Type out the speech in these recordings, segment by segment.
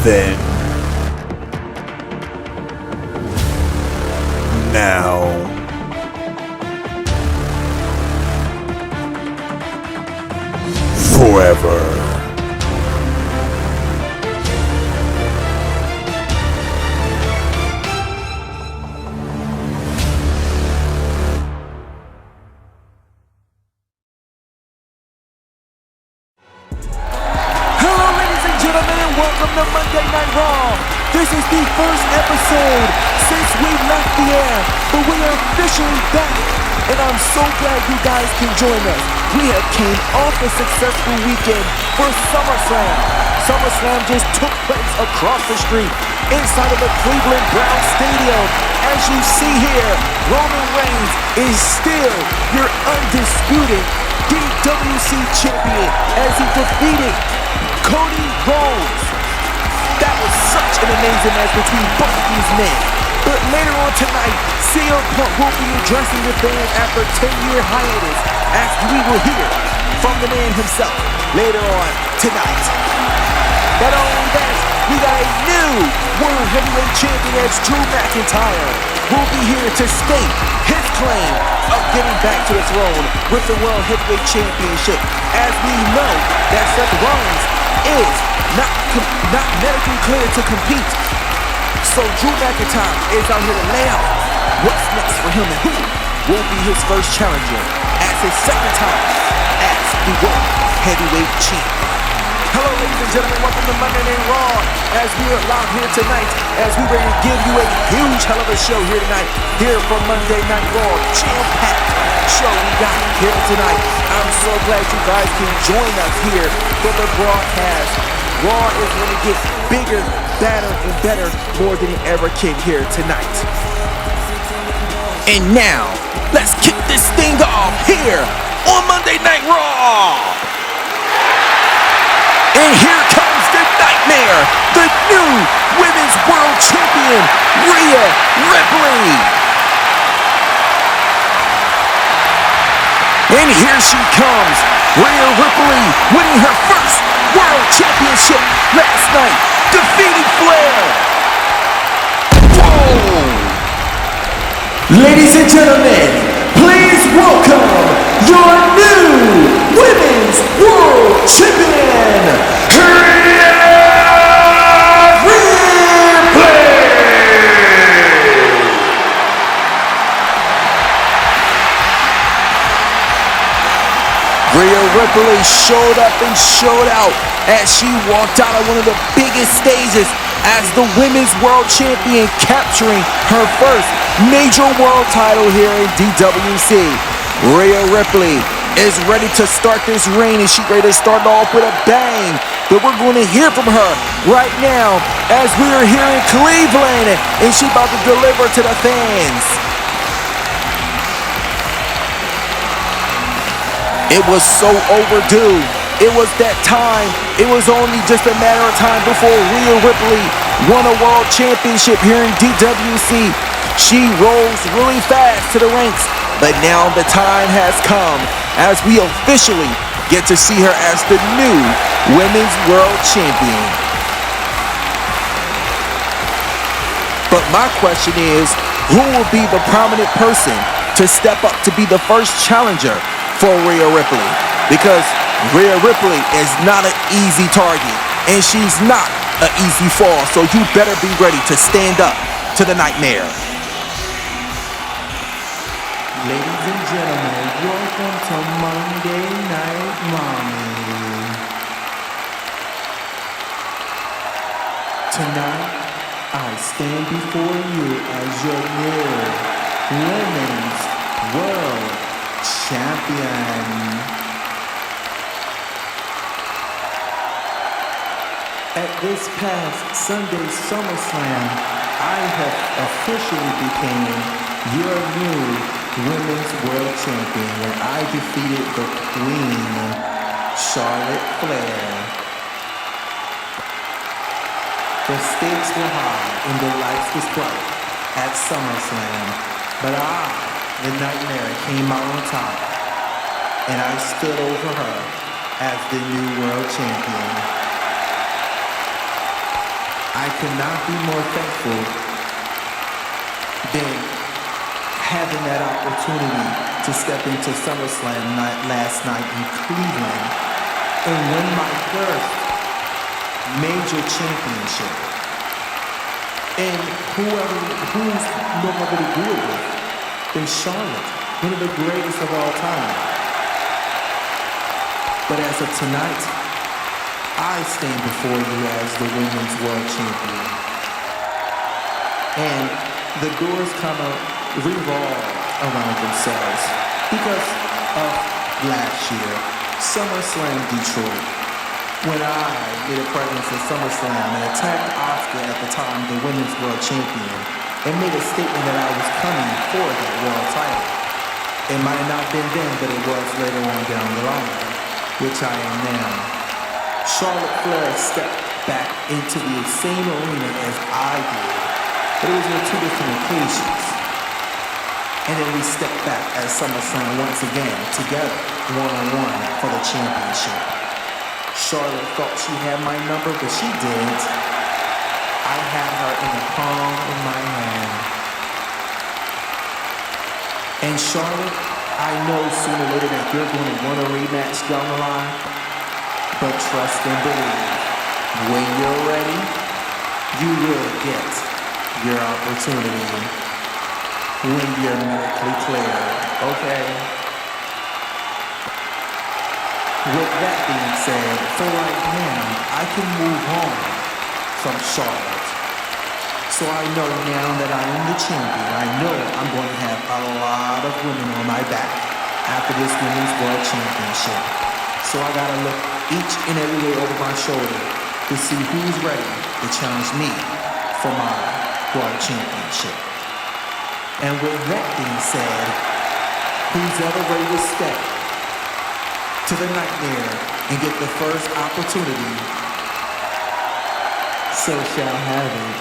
then, now, forever. Welcome to Monday Night Raw. This is the first episode since we left the air, but we are officially back, and I'm so glad you guys can join us. We have came off a successful weekend for SummerSlam. SummerSlam just took place across the street inside of the Cleveland Browns Stadium. As you see here, Roman Reigns is still your undisputed DWC champion as he defeated Cody Rhodes. That was such an amazing match between both of these men. But later on tonight, CM Punk will be addressing the fans after a 10-year hiatus, as we will hear from the man himself later on tonight. Not only that, we got a new World Heavyweight Champion as Drew McIntyre will be here to state his claim of getting back to the throne with the World Heavyweight Championship, as we know that Seth Rollins is not medically cleared to compete. So Drew McIntyre is out here to lay out what's next for him and who will be his first challenger as his second time as the World Heavyweight Champion. Hello, ladies and gentlemen, welcome to Monday Night Raw as we are live here tonight, as we ready to give you a huge hell of a show here tonight, here from Monday Night Raw, jam-packed show we got here tonight. I'm so glad you guys can join us here for the broadcast. Raw is going to get bigger, badder, and better more than it ever can here tonight. And now, let's kick this thing off here on Monday Night Raw. And here comes the Nightmare, the new Women's World Champion, Rhea Ripley. And here she comes, Rhea Ripley winning her first World Championship last night, defeating Flair. Whoa! Ladies and gentlemen, please welcome your new Women's World Champion, Rhea Ripley! Rhea Ripley showed up and showed out as she walked out on one of the biggest stages as the Women's World Champion, capturing her first major world title here in DWC. Rhea Ripley is ready to start this reign, and she's ready to start off with a bang. But we're going to hear from her right now as we are here in Cleveland, and she's about to deliver to the fans. It was so overdue. It was that time. It was only just a matter of time before Rhea Ripley won a world championship here in DWC. She rose really fast to the ranks, but now the time has come as we officially get to see her as the new Women's World Champion. But my question is, who will be the prominent person to step up to be the first challenger for Rhea Ripley? Because Rhea Ripley is not an easy target, and she's not an easy fall, so you better be ready to stand up to the Nightmare. Ladies and gentlemen, welcome to Monday Night Mommy. Tonight, I stand before you as your new Women's World Champion. At this past Sunday's SummerSlam, I have officially became your new Women's World Champion when I defeated the Queen, Charlotte Flair. The stakes were high and the lights was bright at SummerSlam, but I, the Nightmare, came out on top, and I stood over her as the new World Champion. I could not be more thankful than having that opportunity to step into SummerSlam last night in Cleveland and win my first major championship. And who's no other to do it with than Charlotte, one of the greatest of all time. But as of tonight, I stand before you as the Women's World Champion. And the doors kind of revolve around themselves because of last year, SummerSlam Detroit. When I made a presence at SummerSlam and attacked Asuka at the time, the Women's World Champion, and made a statement that I was coming for that world title. It might have not been then, but it was later on down the line, which I am now. Charlotte Flair stepped back into the same arena as I did, but it was on two different occasions. And then we stepped back at SummerSlam once again, together, one-on-one for the championship. Charlotte thought she had my number, but she didn't. I had her in the palm of my hand. And Charlotte, I know sooner or later that you're going to want a rematch down the line. But trust and believe, when you're ready, you will get your opportunity when you're medically cleared, okay? With that being said, for right now, I can move on from Charlotte. So I know now that I am the champion, I know I'm going to have a lot of women on my back after this Women's World Championship. So I gotta look each and every way over my shoulder to see who's ready to challenge me for my World Championship. And with that being said, who's ever ready to step to the nightmare and get the first opportunity, so shall have it.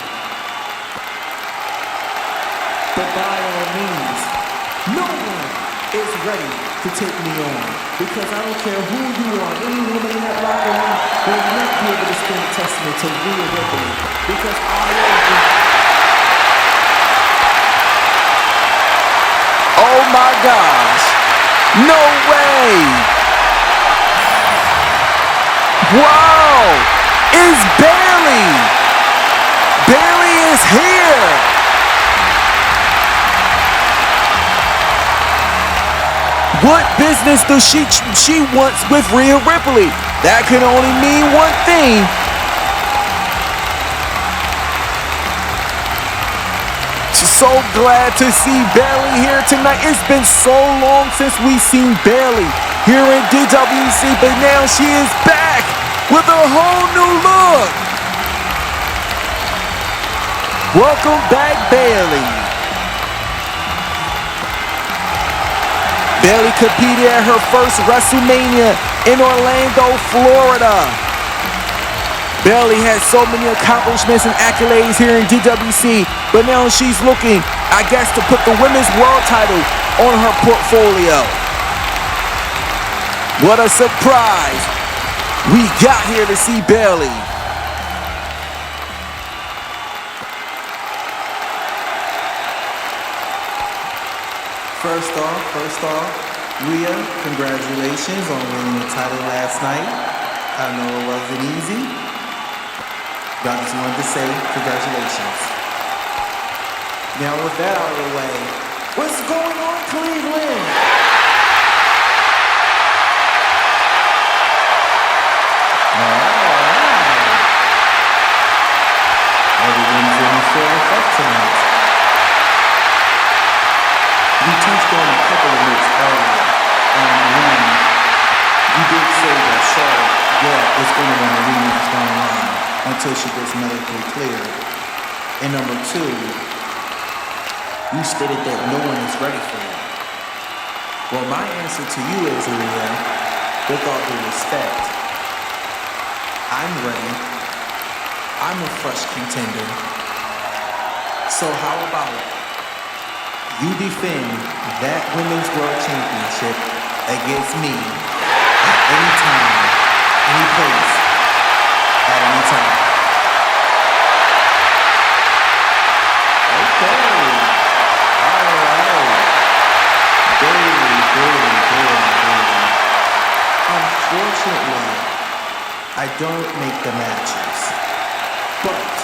But by all means, no one is ready to take me on, because I don't care who you are, any woman in that locker room will not be able to stand testament to Rhea Ripley, because I am. Oh my gosh! No way! Wow! It's Bayley! Bayley is here! What business does she wants with Rhea Ripley? That can only mean one thing. So glad to see Bayley here tonight. It's been so long since we've seen Bayley here in DWC, but now she is back with a whole new look. Welcome back, Bayley. Bayley competed at her first WrestleMania in Orlando, Florida. Bayley has so many accomplishments and accolades here in DWC, but now she's looking, I guess, to put the women's world title on her portfolio. What a surprise we got here to see Bayley. First off, Rhea, congratulations on winning the title last night. I know it wasn't easy. But I just wanted to say congratulations. Now with that out of the way, what's going on, Cleveland? Alright. Everyone's in full effect tonight. You touched on a couple of minutes earlier, and one, you did say that Charlotte, is going to want a rematch down the line until she gets medically cleared. And number two, you stated that no one is ready for you. Well, my answer to you is, Rhea, with all due respect, I'm ready. I'm a fresh contender. So how about you defend that Women's World Championship against me at any time, any place, at any time. Unfortunately, I don't make the matches. But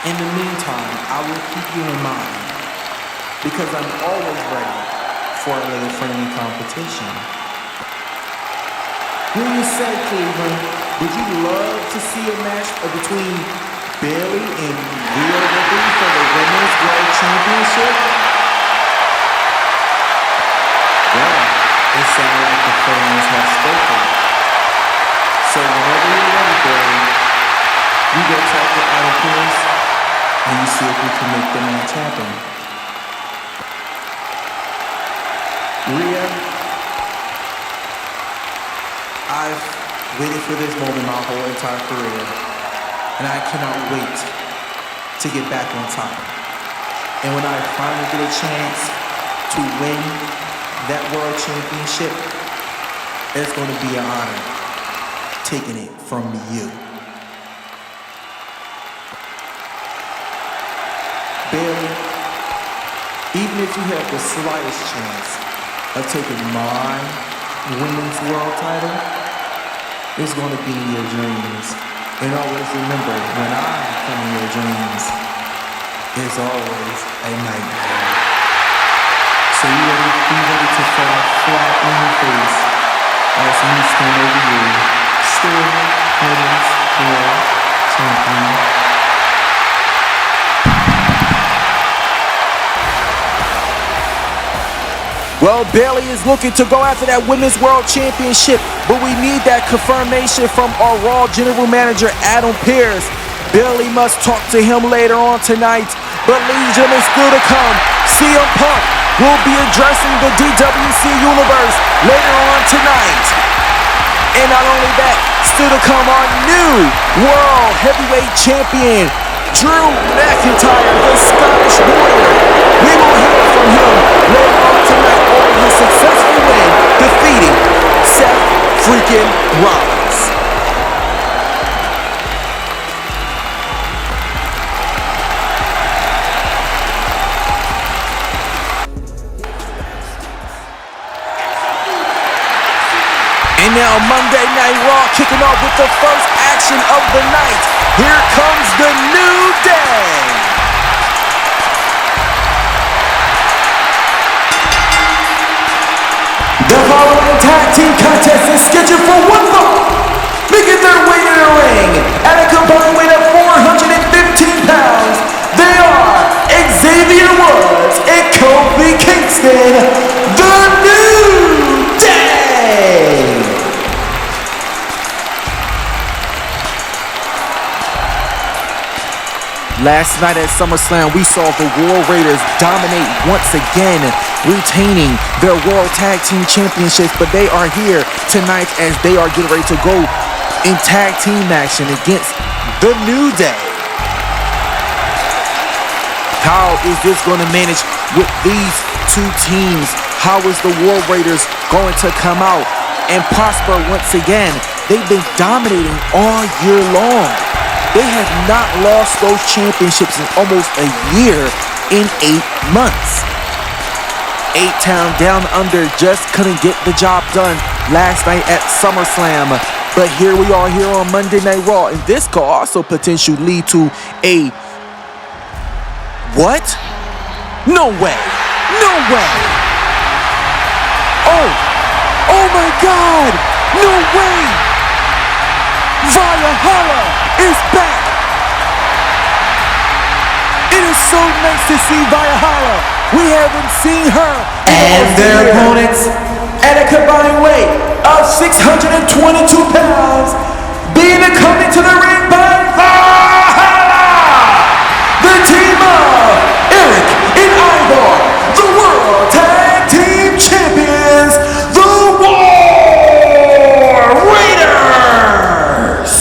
in the meantime, I will keep you in mind because I'm always ready for a little friendly competition. When you say, Cleveland, would you love to see a match between Bayley and Rhea Ripley for the Women's World Championship? Well, it sounds like the fans have spoken. So whenever you're ready, Bayley, you go talk to Adam Pearce and you see if we can make the match happen. Rhea, I've waited for this moment my whole entire career, and I cannot wait to get back on top. And when I finally get a chance to win that world championship, it's going to be an honor taking it from you. Bayley, even if you have the slightest chance of taking my women's world title, it's going to be in your dreams. And always remember, when I come in your dreams, it's always a nightmare. So you ready, be ready to fall flat on your face as me stand over you, still women's world champion. Well, Bayley is looking to go after that Women's World Championship, but we need that confirmation from our Raw General Manager, Adam Pearce. Bayley must talk to him later on tonight, but Legion is still to come. CM Punk will be addressing the DWC Universe later on tonight. And not only that, still to come our new World Heavyweight Champion, Drew McIntyre, the Scottish Warrior. We will hear from him later on tonight over his successful win, defeating Seth freaking Rollins. And now Monday Night Raw kicking off with the first action of the night. Here comes the New Day. The following tag team contest is scheduled for one fall. Making their way to the ring at a combined weight of 415 pounds. They are Xavier Woods and Kofi Kingston, the New Day. Last night at SummerSlam, we saw the War Raiders dominate once again, retaining their World Tag Team Championships, but they are here tonight as they are getting ready to go in tag team action against the New Day. How is this going to manage with these two teams? How is the War Raiders going to come out and prosper once again? They've been dominating all year long. They have not lost those championships in almost a year in 8 months. 8-Town Down Under just couldn't get the job done last night at SummerSlam. But here we are here on Monday Night Raw, and this could also potentially lead to a... What? No way! No way! Oh my God! No way! Valhalla is back! It is so nice to see Valhalla. We haven't seen her. And their opponents at a combined weight of 622 pounds, being coming to the ring by Valhalla, the team of Eric and Ivar, the World Tag Team Champions, the War Raiders.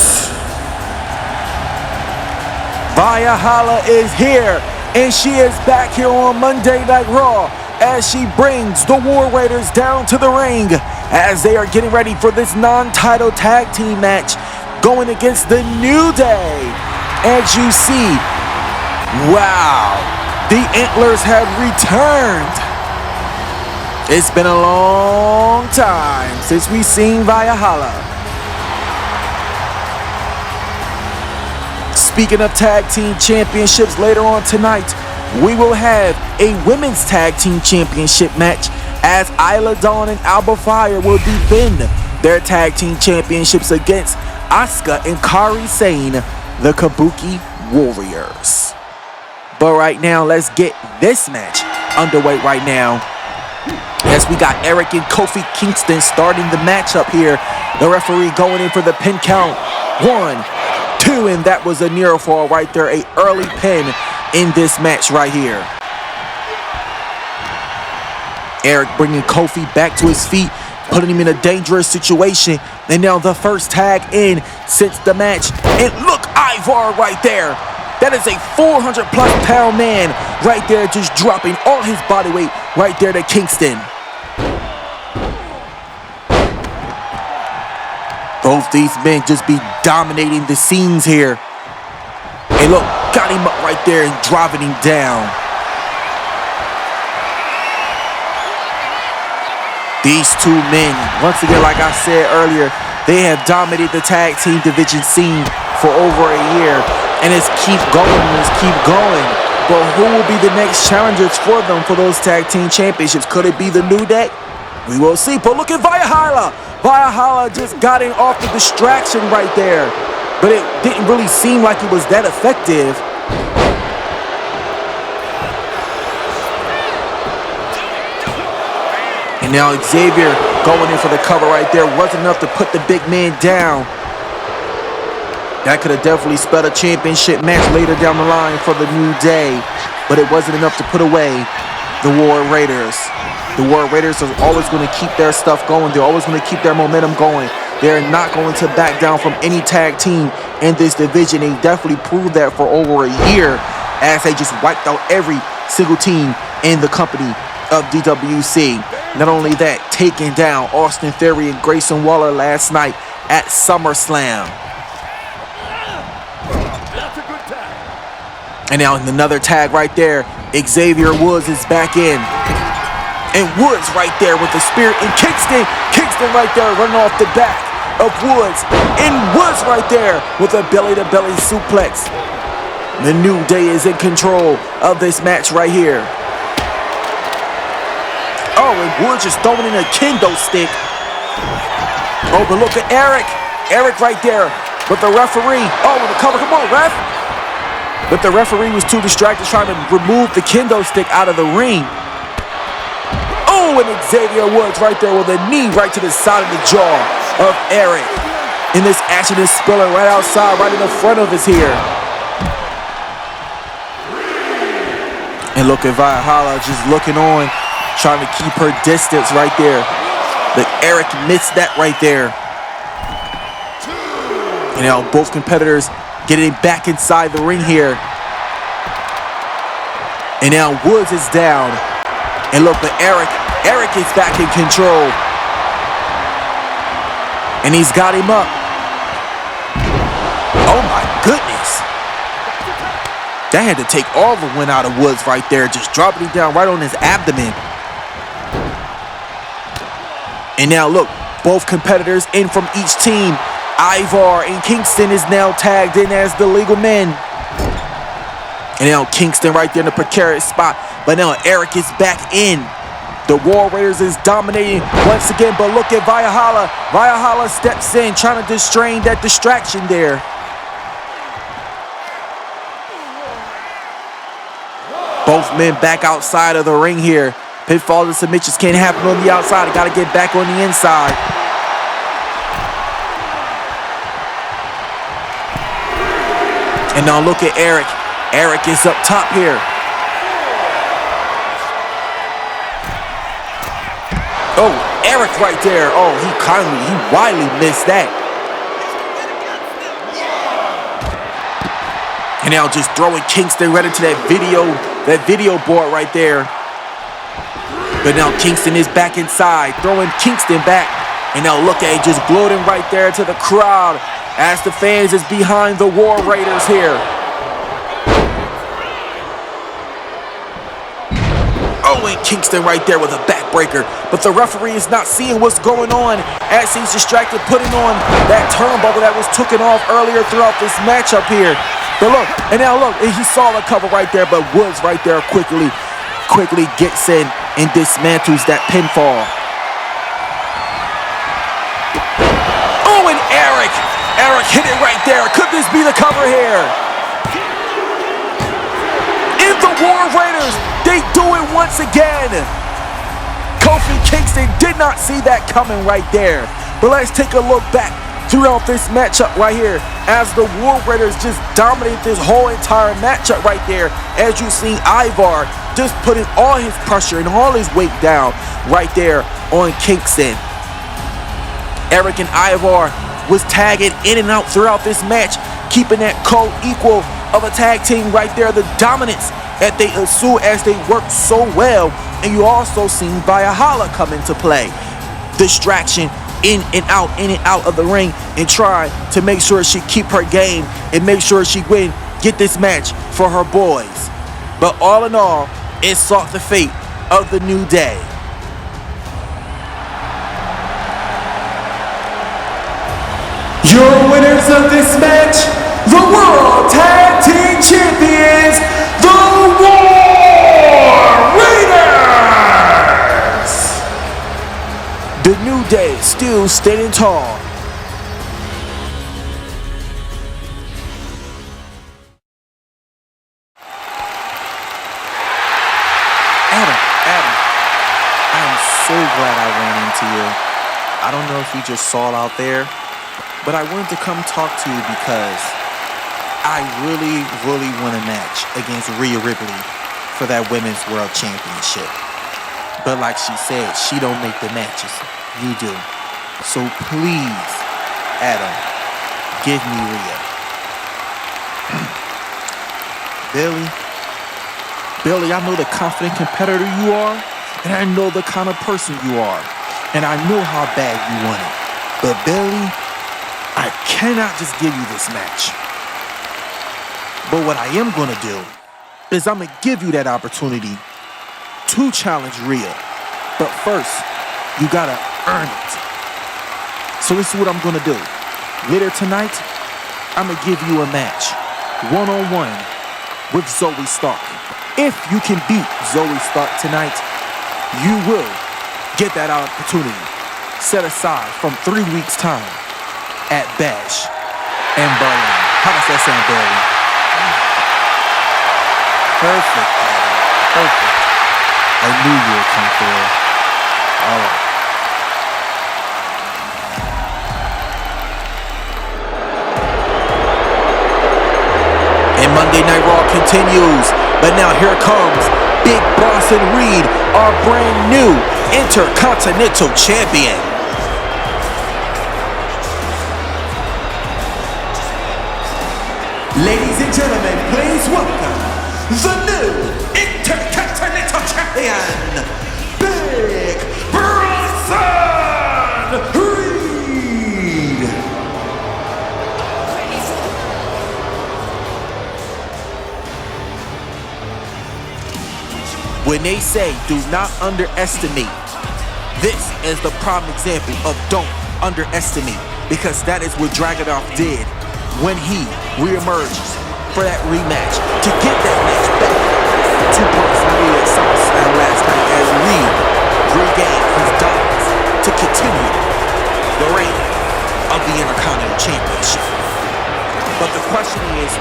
Valhalla is here, and she is back here on Monday Night Raw as she brings the War Raiders down to the ring as they are getting ready for this non-title tag team match going against the New Day. As you see, wow, the Antlers have returned. It's been a long time since we've seen Valhalla. Speaking of tag team championships, later on tonight, we will have a women's tag team championship match as Isla Dawn and Alba Fire will defend their tag team championships against Asuka and Kairi Sane, the Kabuki Warriors. But right now, let's get this match underway right now. Yes, we got Eric and Kofi Kingston starting the matchup here. The referee going in for the pin count. 1, 2, and that was a near fall right there. A early pin in this match right here. Eric bringing Kofi back to his feet, putting him in a dangerous situation. And now the first tag in since the match. And look, Ivar right there. That is a 400-plus-pound man right there, just dropping all his body weight right there to Kingston. Both these men just be dominating the scenes here. And look, got him up right there and driving him down. These two men, once again, like I said earlier, they have dominated the tag team division scene for over a year. And it's keep going, But who will be the next challengers for them for those tag team championships? Could it be the New Day? We will see. But look at Valhalla. Valhalla just got in off the distraction right there. But it didn't really seem like it was that effective. And now Xavier going in for the cover right there. Wasn't enough to put the big man down. That could have definitely spelled a championship match later down the line for the New Day. But it wasn't enough to put away the War Raiders. The War Raiders are always going to keep their stuff going. They're always going to keep their momentum going. They're not going to back down from any tag team in this division. They definitely proved that for over a year as they just wiped out every single team in the company of DWC. Not only that, taking down Austin Theory and Grayson Waller last night at SummerSlam. And now another tag right there. Xavier Woods is back in. And Woods right there with the spear. And Kingston right there running off the back of Woods. And Woods right there with a belly-to-belly suplex. The New Day is in control of this match right here. Oh, and Woods just throwing in a kendo stick. Oh, but look at Eric. Eric right there with the referee. Oh, with the cover. Come on, ref. But the referee was too distracted trying to remove the kendo stick out of the ring. Oh, and Xavier Woods right there with a knee right to the side of the jaw of Eric. And this action is spilling right outside, right in the front of us here. And look at Valhalla just looking on, trying to keep her distance right there. But Eric missed that right there. And now both competitors getting back inside the ring here. And now Woods is down. And look, but Eric is back in control. And he's got him up. Oh my goodness. That had to take all the wind out of Woods right there. Just dropping him down right on his abdomen. And now look, both competitors in from each team. Ivar and Kingston is now tagged in as the legal men. And now Kingston right there in the precarious spot. But now Eric is back in. The War Raiders is dominating once again. But look at Valhalla. Valhalla steps in, trying to distrain that distraction there. Both men back outside of the ring here. Pitfalls and submissions can't happen on the outside. Got to get back on the inside. And now look at Eric. Eric is up top here. Oh, Eric right there. Oh, he widely missed that. And now just throwing Kingston right into that video board right there. But now Kingston is back inside, throwing Kingston back. And now look at it, just gloating right there to the crowd as the fans is behind the War Raiders here. Oh, and Kingston right there with a backbreaker. But the referee is not seeing what's going on as he's distracted putting on that turnbuckle that was taken off earlier throughout this matchup here. But look, and now look, he saw the cover right there, but Woods right there quickly gets in and dismantles that pinfall. Oh, and Eric hit it right there. Could this be the cover here? And the War Raiders, they do it once again. Kofi Kingston did not see that coming right there. But let's take a look back throughout this matchup right here as the War Raiders just dominate this whole entire matchup right there. As you see Ivar just putting all his pressure and all his weight down right there on Kingston. Eric and Ivar was tagging in and out throughout this match, keeping that co-equal of a tag team right there, the dominance that they assume as they work so well. And you also seen Valhalla come into play. Distraction in and out of the ring and try to make sure she keep her game and make sure she get this match for her boys. But all in all, it sought the fate of the New Day. Your winners of this match, the World Tag Team Champions, the War Raiders! The New Day still standing tall. Adam, I am so glad I ran into you. I don't know if you just saw it out there, but I wanted to come talk to you because I really want a match against Rhea Ripley for that Women's World Championship. But like she said, she don't make the matches. You do. So please, Adam, give me Rhea. Billy, I know the confident competitor you are, and I know the kind of person you are, and I know how bad you want it. But Billy, I cannot just give you this match. But what I am going to do is I'm going to give you that opportunity to challenge Rhea. But first, you got to earn it. So this is what I'm going to do. Later tonight, I'm going to give you a match, one-on-one with Zoe Stark. If you can beat Zoe Stark tonight, you will get that opportunity set aside from 3 weeks' time at Bash in Berlin. How does that sound, Barry? Perfect, Adam. Perfect. I knew you would come through. All right. And Monday Night Raw continues, but now here comes Big Boss and Reed, our brand new Intercontinental Champion. Ladies and gentlemen, please welcome the new Intercontinental Champion, Big Bronson Reed. When they say do not underestimate, this is the prime example of don't underestimate, because that is what Dragunov did when he reemerged for that rematch to get that match back to Bronson Reed at SummerSlam last night as Reed regained his dominance to continue the reign of the Intercontinental Championship. But the question is,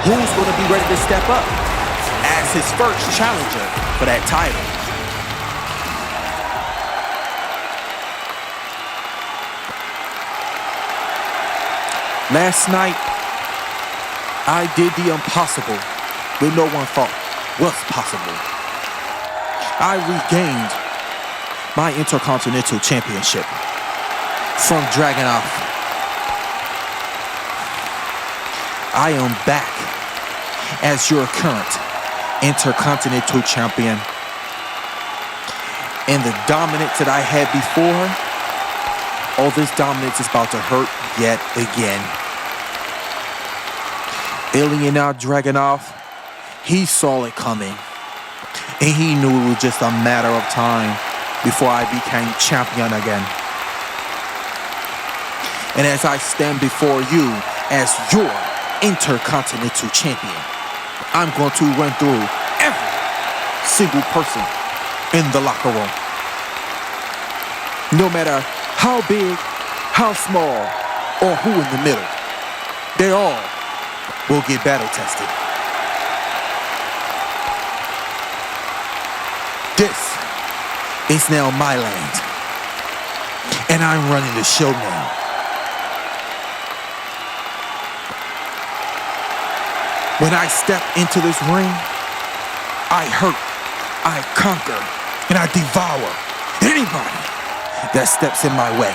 who's going to be ready to step up as his first challenger for that title? Last night, I did the impossible when no one thought was possible. I regained my Intercontinental Championship from Dragunov. I am back as your current Intercontinental Champion. And the dominance that I had before, all this dominance is about to hurt yet again. Ilya Dragunov, he saw it coming. And he knew it was just a matter of time before I became champion again. And as I stand before you as your Intercontinental Champion, I'm going to run through every single person in the locker room. No matter how big, how small, or who in the middle, they all will get battle tested. This is now my land, and I'm running the show now. When I step into this ring, I hurt, I conquer, and I devour anybody that steps in my way.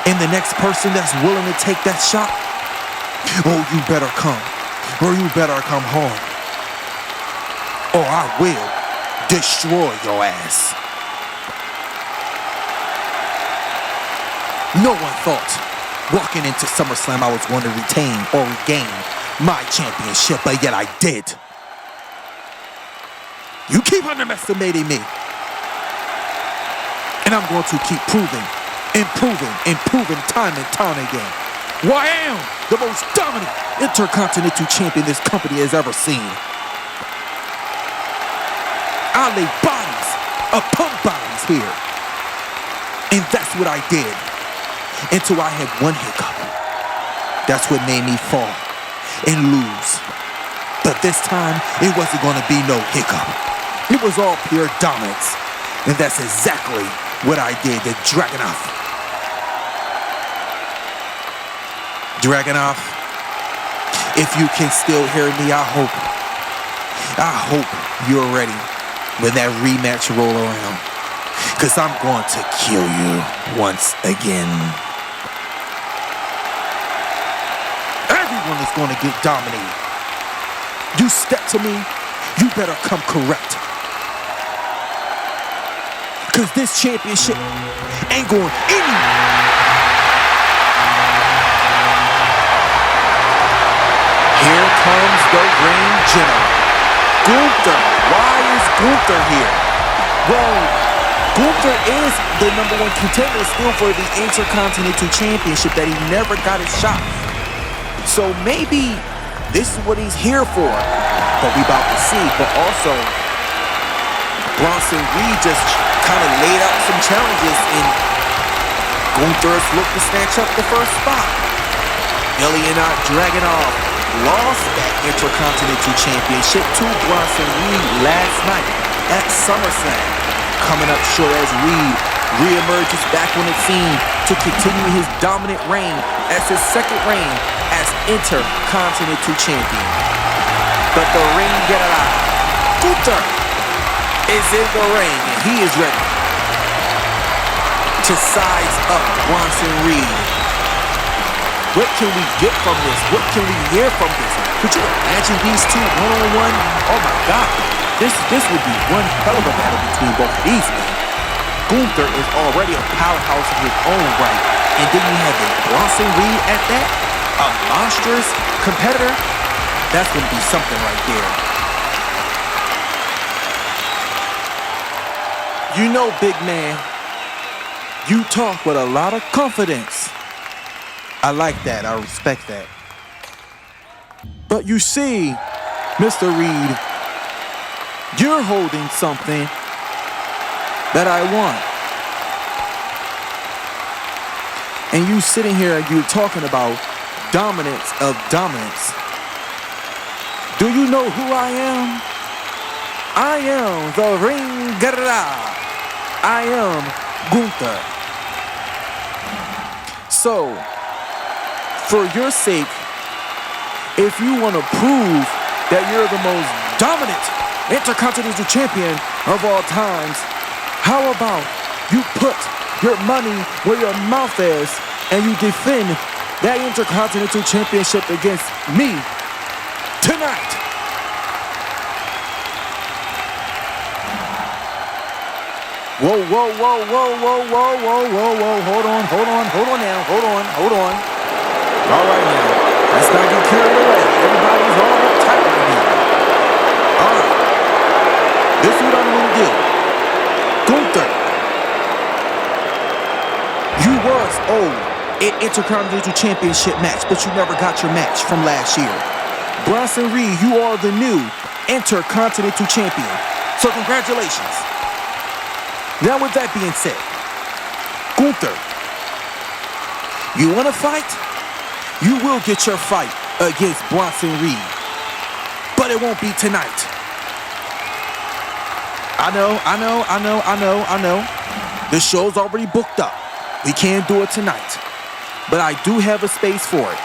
And the next person that's willing to take that shot, oh, you better come, or you better come home, or I will destroy your ass. No one thought walking into SummerSlam I was going to retain or regain my championship, but yet I did. You keep underestimating me, and I'm going to keep proving, improving time and time again. Well, I am the most dominant Intercontinental Champion this company has ever seen. I lay bodies upon bodies here, and that's what I did. Until I had one hiccup. That's what made me fall and lose. But this time, it wasn't going to be no hiccup. It was all pure dominance. And that's exactly what I did to Dragunov. Dragunov, if you can still hear me, I hope you're ready when that rematch roll around. Because I'm going to kill you once again. Everyone is going to get dominated. You step to me, you better come correct. Because this championship ain't going anywhere. Here comes the ring general, Gunther. Why is Gunther here? Well, Gunther is the #1 contender still for the Intercontinental Championship that he never got his shot. So maybe this is what he's here for. But we about to see. But also, Bronson Reed just kind of laid out some challenges, and Gunther's looked to snatch up the first spot. Ilya Dragunov lost that Intercontinental Championship to Bronson Reed last night at SummerSlam. Coming up short as Reed reemerges back on the scene to continue his dominant reign as his second reign as Intercontinental Champion. But the ring get alive. Gunther is in the ring, and he is ready to size up Bronson Reed. What can we get from this? What can we hear from this? Could you imagine these two one-on-one? Oh my God. This would be one hell of a battle between both of these men. Gunther is already a powerhouse in his own right. And then you have the Bronson Reed at that. A monstrous competitor. That's going to be something right there. You know, big man, you talk with a lot of confidence. I like that. I respect that. But you see, Mr. Reed, you're holding something that I want. And you sitting here and you're talking about dominance of dominance. Do you know who I am? I am the Ring General. I am Gunther. So, for your sake, if you want to prove that you're the most dominant Intercontinental Champion of all times, how about you put your money where your mouth is and you defend that Intercontinental Championship against me tonight? Whoa, whoa, whoa, whoa, whoa, whoa, whoa, whoa, whoa, hold on now, hold on. All right now, let's not get carried away. Everybody's all uptight right now. Intercontinental Championship match, but you never got your match from last year. Bronson Reed, you are the new Intercontinental Champion. So congratulations. Now with that being said, Gunther, you want to fight? You will get your fight against Bronson Reed, but it won't be tonight. I know. The show's already booked up. We can't do it tonight, but I do have a space for it.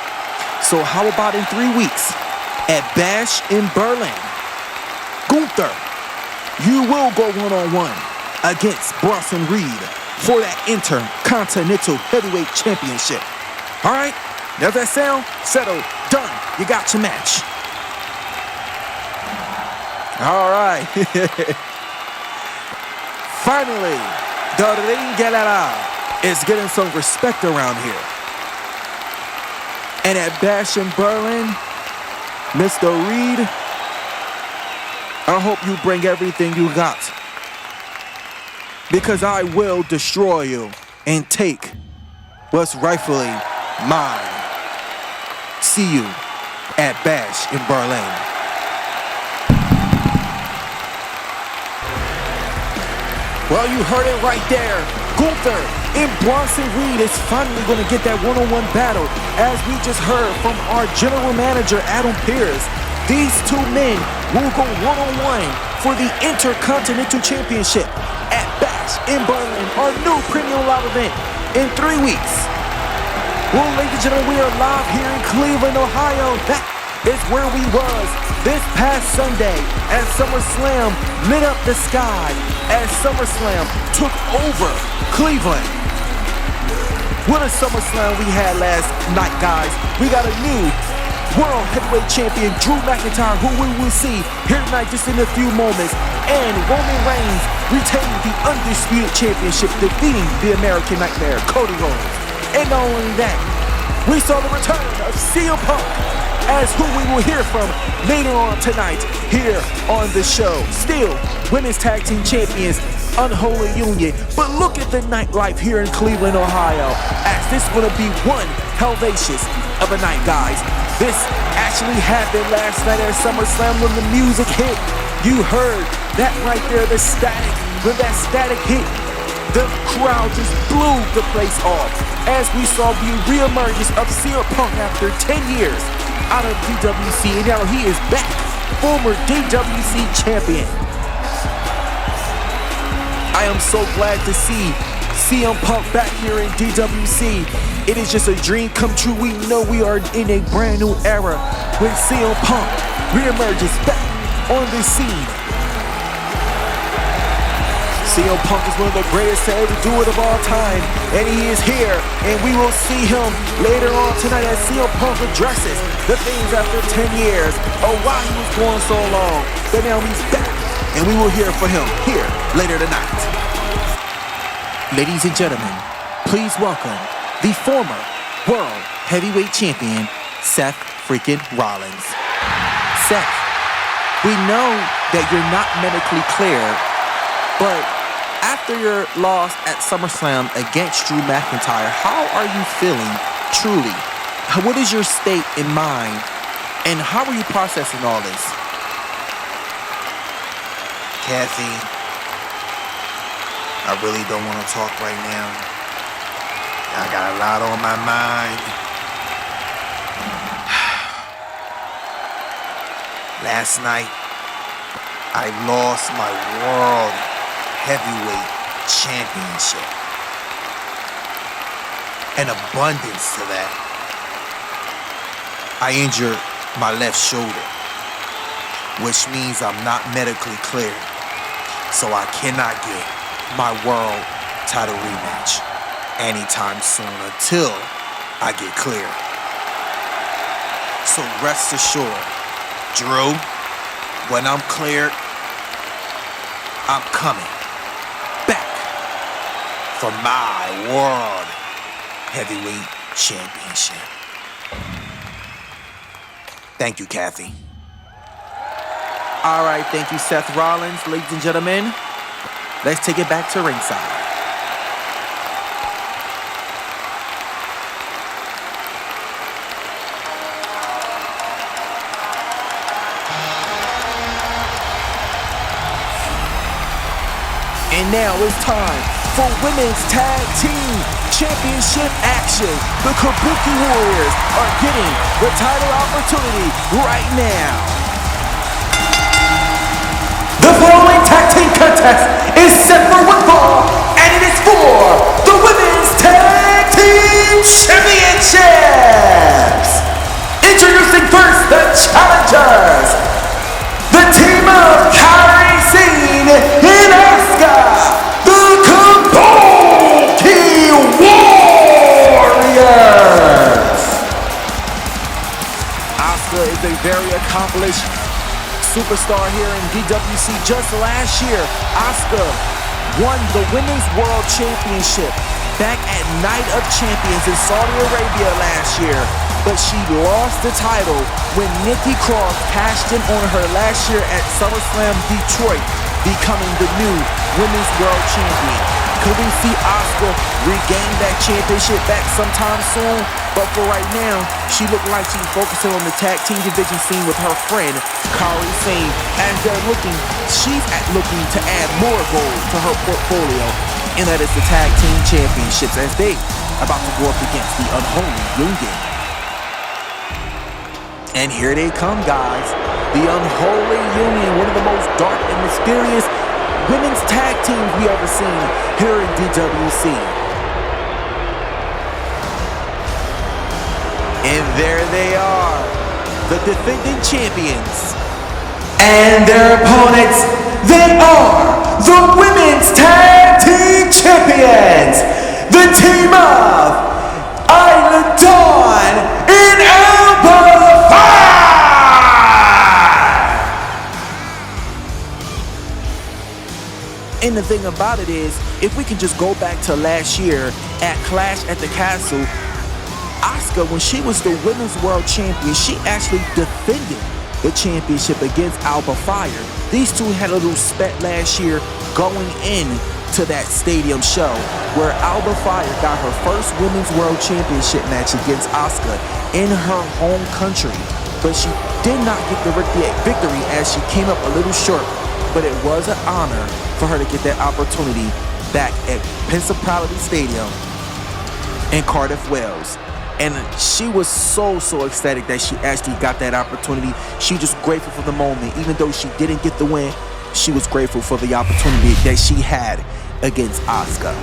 So how about in 3 weeks at Bash in Berlin? Gunther, you will go one-on-one against Bronson Reed for that Intercontinental Heavyweight Championship. All right? Does that sound? Settled. Done. You got your match. All right. Finally, the Ring Galera is getting some respect around here. And at Bash in Berlin, Mr. Reed, I hope you bring everything you got, because I will destroy you and take what's rightfully mine. See you at Bash in Berlin. Well, you heard it right there. Gunther and Bronson Reed is finally going to get that one-on-one battle. As we just heard from our general manager, Adam Pearce, these two men will go one-on-one for the Intercontinental Championship at Bash in Berlin, our new premium live event in 3 weeks. Well, ladies and gentlemen, we are live here in Cleveland, Ohio. That is where we was this past Sunday as SummerSlam lit up the sky, as SummerSlam took over Cleveland. What a SummerSlam we had last night, guys. We got a new World Heavyweight Champion, Drew McIntyre, who we will see here tonight just in a few moments. And Roman Reigns retaining the Undisputed Championship, defeating the American Nightmare, Cody Rhodes. And not only that, we saw the return of CM Punk, as who we will hear from later on tonight here on the show. Still, Women's Tag Team Champions, Unholy Union. But look at the nightlife here in Cleveland, Ohio, as this is going to be one hellacious of a night, guys. This actually happened last night at SummerSlam when the music hit. You heard that right there, the static. When that static hit, the crowd just blew the place off as we saw the reemergence of CM Punk after 10 years out of DWC, and now he is back, former DWC champion. I am so glad to see CM Punk back here in DWC. It is just a dream come true. We know we are in a brand new era when CM Punk reemerges back on the scene. CM Punk is one of the greatest to ever do it of all time, and he is here, and we will see him later on tonight as CM Punk addresses the things after 10 years of why he was going so long, but now he's back, and we will hear from him here later tonight. Ladies and gentlemen, please welcome the former World Heavyweight Champion, Seth freaking Rollins. Seth, we know that you're not medically cleared, but after your loss at SummerSlam against Drew McIntyre, how are you feeling truly? What is your state in mind, and how are you processing all this? Kathy, I really don't want to talk right now. I got a lot on my mind. Last night, I lost my World Heavyweight Championship. An abundance to that. I injured my left shoulder, which means I'm not medically cleared, so I cannot get my world title rematch anytime soon until I get cleared. So rest assured, Drew, when I'm cleared, I'm coming back for my World Heavyweight Championship. Thank you, Kathy. All right, thank you, Seth Rollins. Ladies and gentlemen, let's take it back to ringside. And now it's time for Women's Tag Team Championship action. The Kabuki Warriors are getting the title opportunity right now. The following tag team contest is set for one fall, and it is for the Women's Tag Team Championships. Introducing first the challengers, the team of Kairi Sane and Asuka, the Kabuki Warriors. Asuka is a very accomplished superstar here in DWC. Just last year, Asuka won the Women's World Championship back at Night of Champions in Saudi Arabia last year. But she lost the title when Nikki Cross cashed in on her last year at SummerSlam Detroit, becoming the new Women's World Champion. Could we see Asuka regain that championship back sometime soon? But for right now, she looked like she's focusing on the tag team division scene with her friend, Kairi Sane, as she's looking to add more gold to her portfolio, and that is the tag team championships as they about to go up against the Unholy Union. And here they come, guys. The Unholy Union, one of the most dark and mysterious women's tag teams we ever seen here in DWC. And there they are, the defending champions. And their opponents, they are the Women's Tag Team Champions, the team of Isla Dawn and Alba Fire. And the thing about it is, if we can just go back to last year at Clash at the Castle, Asuka, when she was the Women's World Champion, she actually defended the championship against Alba Fire. These two had a little spat last year going in to that stadium show where Alba Fire got her first Women's World Championship match against Asuka in her home country. But she did not get the victory as she came up a little short. But it was an honor for her to get that opportunity back at Principality Stadium in Cardiff, Wales. And she was so ecstatic that she actually got that opportunity. She was just grateful for the moment. Even though she didn't get the win, she was grateful for the opportunity that she had against Asuka.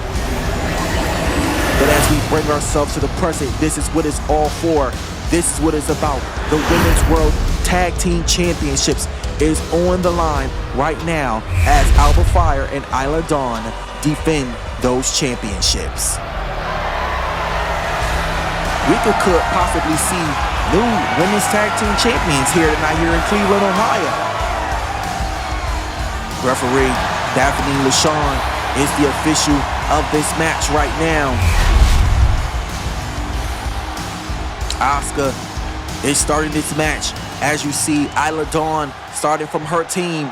But as we bring ourselves to the present, this is what it's all for. This is what it's about. The Women's World Tag Team Championships is on the line right now as Alba Fire and Isla Dawn defend those championships. We could possibly see new Women's Tag Team Champions here tonight here in Cleveland, Ohio. Referee Daphne LaShawn is the official of this match right now. Asuka is starting this match. As you see, Isla Dawn starting from her team.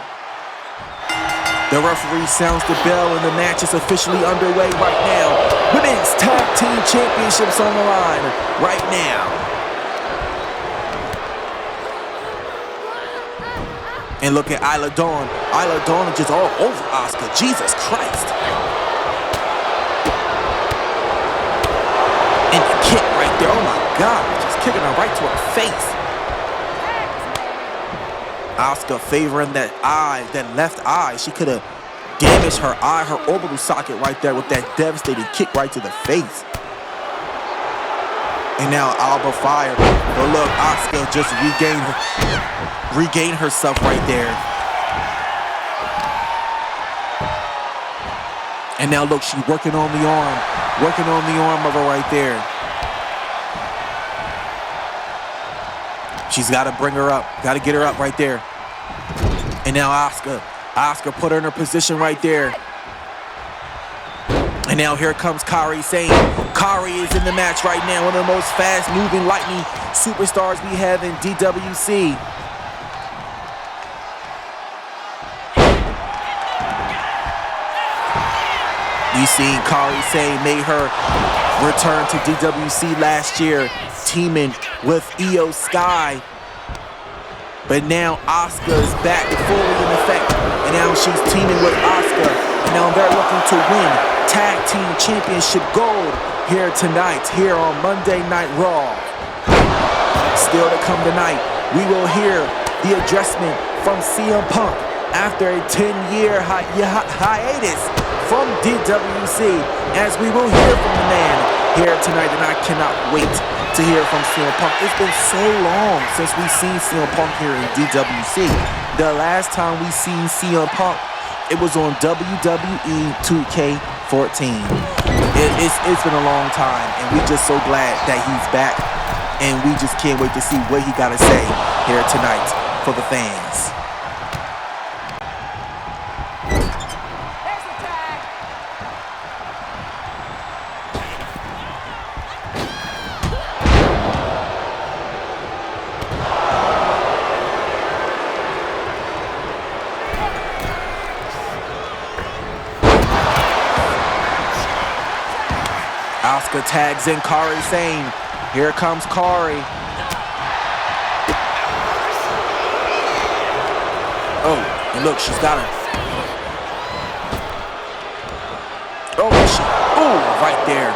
The referee sounds the bell and the match is officially underway right now. Women's Tag Team Championships on the line right now. And look at Isla Dawn. Isla Dawn is just all over Asuka. Jesus Christ. And the kick right there. Oh my God. Just kicking her right to her face. Asuka favoring that eye, that left eye. She could have damaged her eye, her orbital socket right there with that devastating kick right to the face. And now Alba Fire. But look, Asuka just regained herself right there. And now look, she's working on the arm of her right there. She's got to bring her up. Got to get her up right there. And now Asuka put her in her position right there. And now here comes Kairi Sane. Kairi is in the match right now. One of the most fast-moving, lightning superstars we have in DWC. You seen Kairi Sane made her return to DWC last year, teaming with Io Sky. But now Asuka is back fully in effect, and now she's teaming with Asuka. And now they're looking to win Tag Team Championship Gold here tonight, here on Monday Night Raw. Still to come tonight, we will hear the adjustment from CM Punk after a 10-year hiatus from DWC, as we will hear from the man here tonight, and I cannot wait to hear from CM Punk. It's been so long since we've seen CM Punk here in DWC. The last time we seen CM Punk, it was on WWE 2K14. It's been a long time, and we're just so glad that he's back, and we just can't wait to see what he got to say here tonight for the fans. Asuka tags in Kairi Sane. Here comes Kairi. Oh, and look, she's got her. Oh, right there.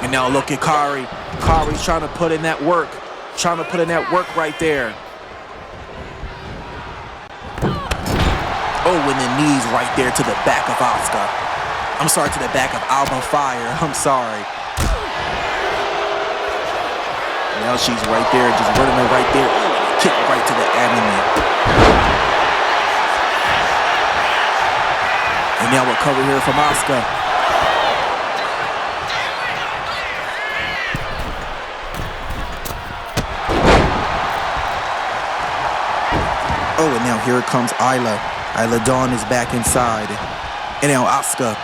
And now look at Kairi. Kairi's trying to put in that work. Right there. Oh, and the knees right there to the back of Asuka. I'm sorry, to the back of Alba Fire. I'm sorry. Now she's right there, just running her right there. Kick right to the abdomen. And now we'll cover here from Asuka. Oh, and now here comes Isla. Isla Dawn is back inside. And now Asuka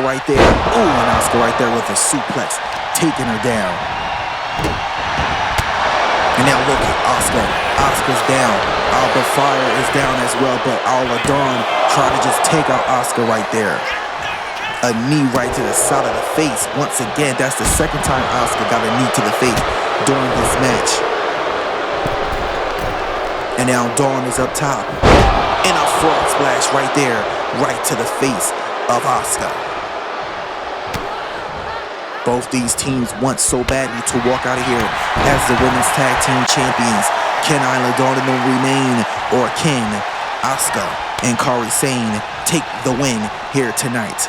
right there. Oh, and Asuka right there with a suplex, taking her down. And now look at Asuka. Asuka's down. Alba Fire is down as well, but Isla Dawn trying to just take out Asuka right there. A knee right to the side of the face. Once again, that's the second time Asuka got a knee to the face during this match. And now Dawn is up top. And a frog splash right there, right to the face of Asuka. Both these teams want so badly to walk out of here as the women's tag team champions. Can Isla Dawn and them remain, or can Asuka and Kairi Sane take the win here tonight?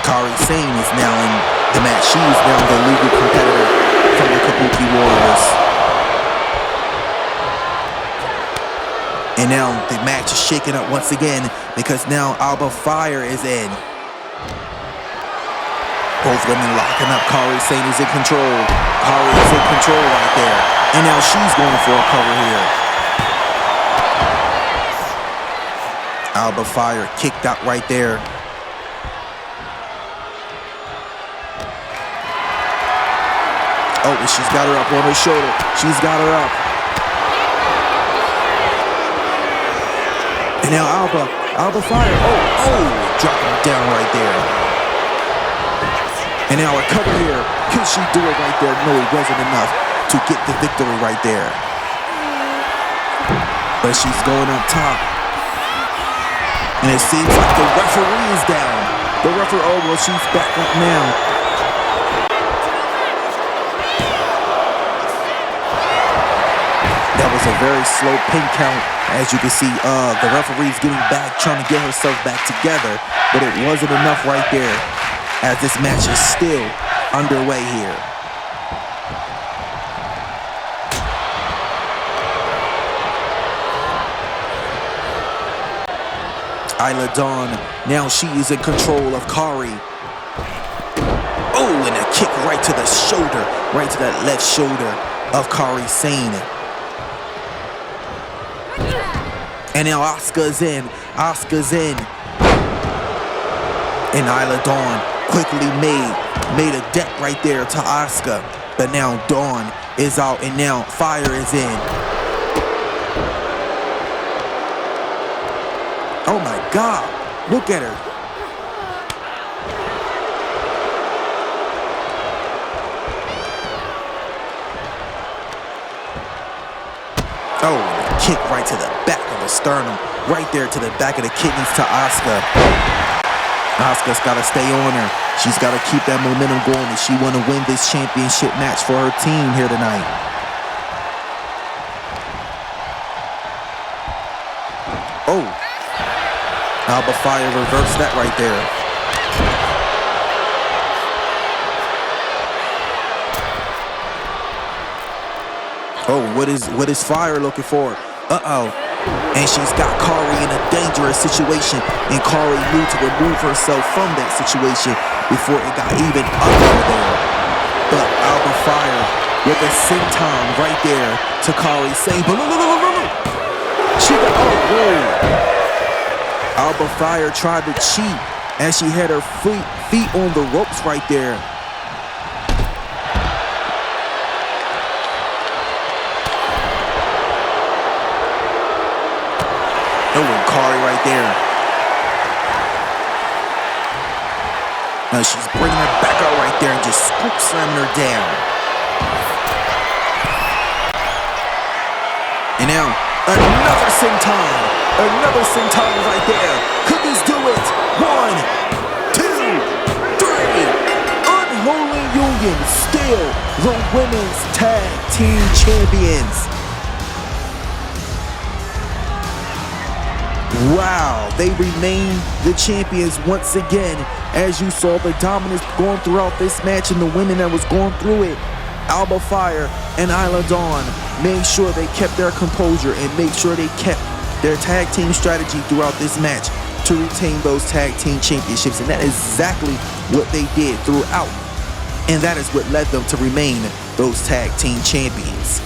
Kairi Sane is now in the match. She is now the legal competitor from the Kabuki Warriors. And now the match is shaking up once again because now Alba Fire is in. Both women locking up. Kairi Sane is in control. Kairi is in control right there. And now she's going for a cover here. Alba Fire kicked out right there. Oh, and she's got her up on her shoulder. She's got her up. And now Alba Fire, dropping it down right there. And now a cover here. Can she do it right there? No, it wasn't enough to get the victory right there. But she's going up top. And it seems like the referee is down. The referee, oh, well, she's back up now. That was a very slow pin count. As you can see, the referee's getting back, trying to get herself back together, but it wasn't enough right there, as this match is still underway here. Isla Dawn, now she is in control of Kairi. Oh, and a kick right to the shoulder, right to that left shoulder of Kairi Sane. And now Asuka's in. And Isla Dawn quickly made a debt right there to Asuka. But now Dawn is out, and now Fire is in. Oh my God, look at her. Oh, Kick right to the back of the sternum, right there to the back of the kidneys to Asuka. Asuka's got to stay on her. She's got to keep that momentum going if she want to win this championship match for her team here tonight. Oh, Alba Fire reversed that right there. Oh, what is Fire looking for? Uh-oh. And she's got Kari in a dangerous situation, and Kari knew to remove herself from that situation before it got even uglier there. But Alba Fire with a senton right there to Kari saying, she got, oh, whoa. Alba Fire tried to cheat as she had her feet on the ropes right there. Kari right there. Now she's bringing her back up right there and just scoop slamming her down. And now another senton. Another senton right there. Could this do it? 1, 2, 3. Unholy Union still the women's tag team champions. Wow, they remain the champions once again. As you saw the dominance going throughout this match and the women that was going through it. Alba Fire and Isla Dawn made sure they kept their composure and made sure they kept their tag team strategy throughout this match to retain those tag team championships. And that is exactly what they did throughout. And that is what led them to remain those tag team champions.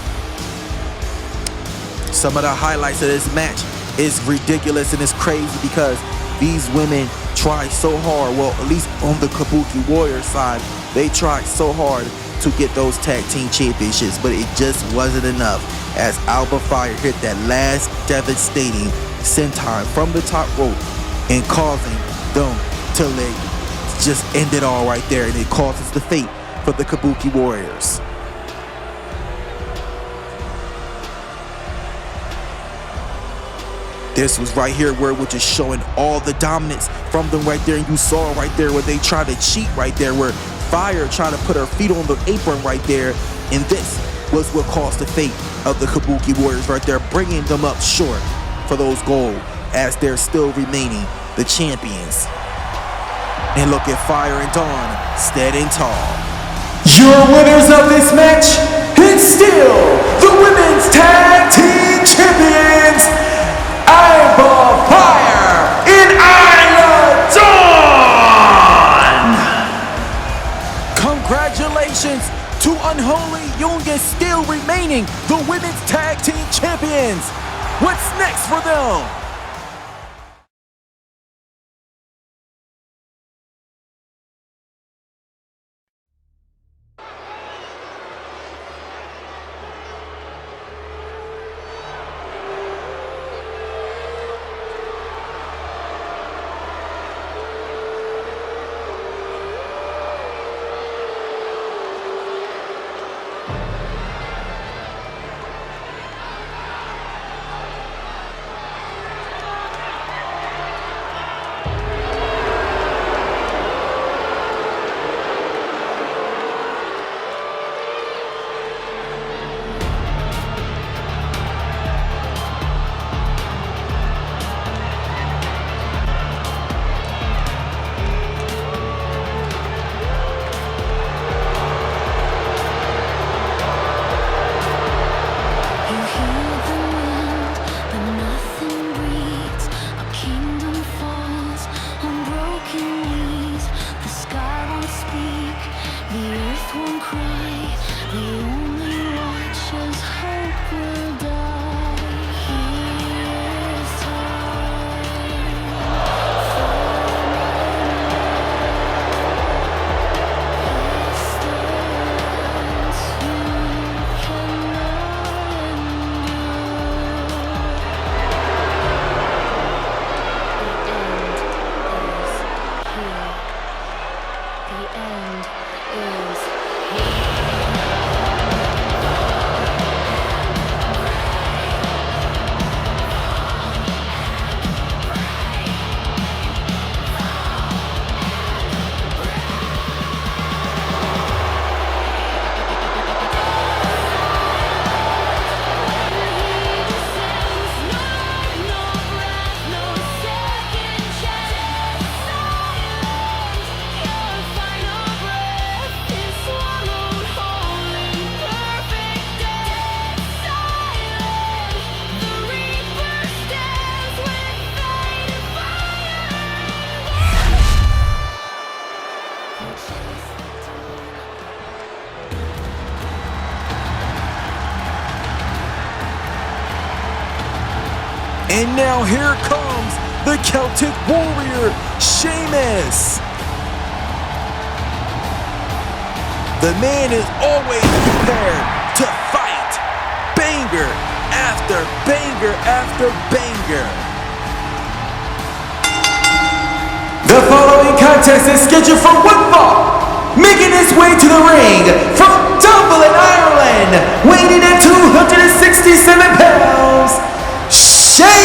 Some of the highlights of this match is ridiculous and it's crazy because these women try so hard. Well, at least on the Kabuki Warrior side, they tried so hard to get those tag team championships, but it just wasn't enough as Alba Fire hit that last devastating senton from the top rope and causing them to just end it all right there, and it causes the fate for the Kabuki Warriors. This was right here where we're just showing all the dominance from them right there. And you saw right there where they tried to cheat right there, where Fire tried to put her feet on the apron right there. And this was what caused the fate of the Kabuki Warriors right there, bringing them up short for those gold as they're still remaining the champions. And look at Fire and Dawn standing tall. Your winners of this match, and still the women's tag team champions, Alba Fire and Isla Dawn! Congratulations to Unholy Union still remaining the women's tag team champions. What's next for them? And now here comes the Celtic Warrior, Sheamus. The man is always prepared to fight. Banger after banger after banger. The following contest is scheduled for one fall. Making his way to the ring from Dublin, Ireland, weighing in at 267 pounds, Sheamus.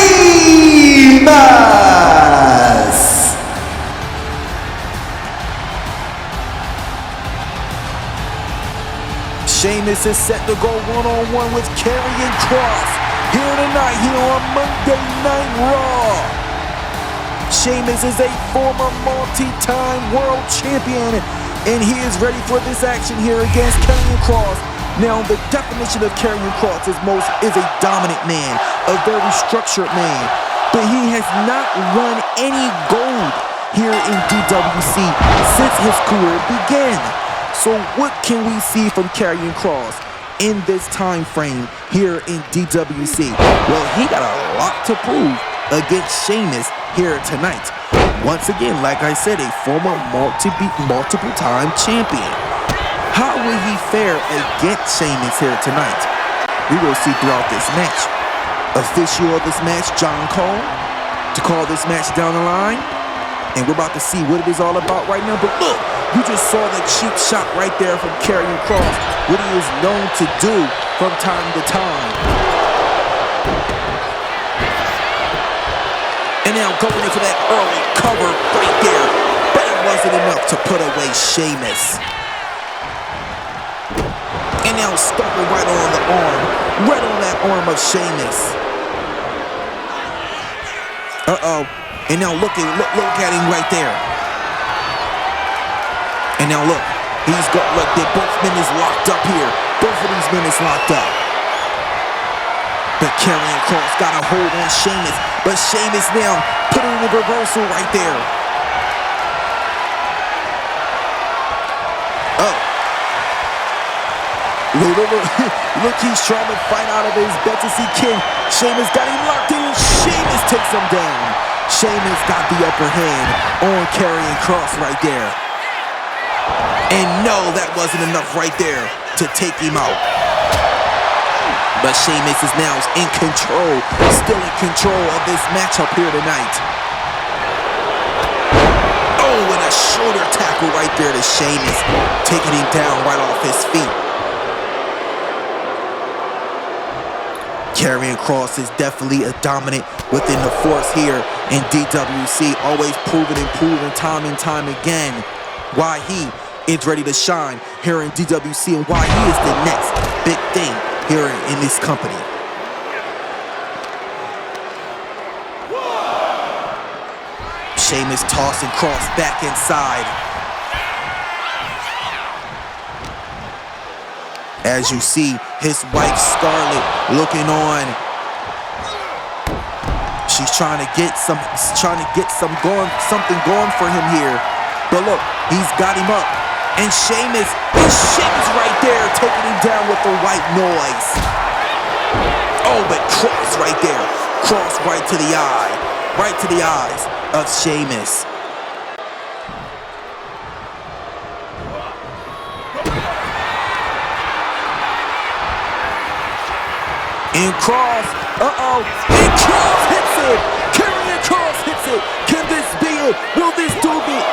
Sheamus is set to go one-on-one with Karrion Kross here tonight here on Monday Night Raw. Sheamus is a former multi-time world champion, and he is ready for this action here against Karrion Kross. Now, the definition of Karrion Kross is a dominant man, a very structured man, but he has not won any gold here in DWC since his career began. So what can we see from Karrion Kross in this time frame here in DWC? Well, he got a lot to prove against Sheamus here tonight. Once again, like I said, a former multiple time champion. How will he fare against Sheamus here tonight? We will see throughout this match. Official of this match, John Cole, to call this match down the line. And we're about to see what it is all about right now. But look, you just saw the cheap shot right there from Karrion Kross, what he is known to do from time to time. And now going in for that early cover right there. But it wasn't enough to put away Sheamus. And now stomping right on the arm. Right on that arm of Sheamus. Uh-oh. And now look at him right there. And now look, both men is locked up here. Both of these men is locked up. But Karrion Kross got a hold on Sheamus. But Sheamus now putting in the reversal right there. Oh. Look, he's trying to fight out of his best as he can. Sheamus got him locked in, and Sheamus takes him down. Sheamus got the upper hand on Karrion Kross right there. And no, that wasn't enough right there to take him out. But Sheamus is now in control, still in control of this matchup here tonight. Oh, and a shoulder tackle right there to Sheamus, taking him down right off his feet. Karrion Kross is definitely a dominant within the force here in DWC, always proven time and time again why he is ready to shine here in DWC and why he is the next big thing here in this company. Sheamus tossing Kross back inside. As you see, his wife Scarlett looking on. She's trying to get something going for him here. But look, he's got him up. And Sheamus right there, taking him down with the white noise. Oh, but Kross right there. Kross right to the eye. Right to the eyes of Sheamus. And Kross, and Kross hits it! Karrion Kross hits it! Can this be it? Will this do it?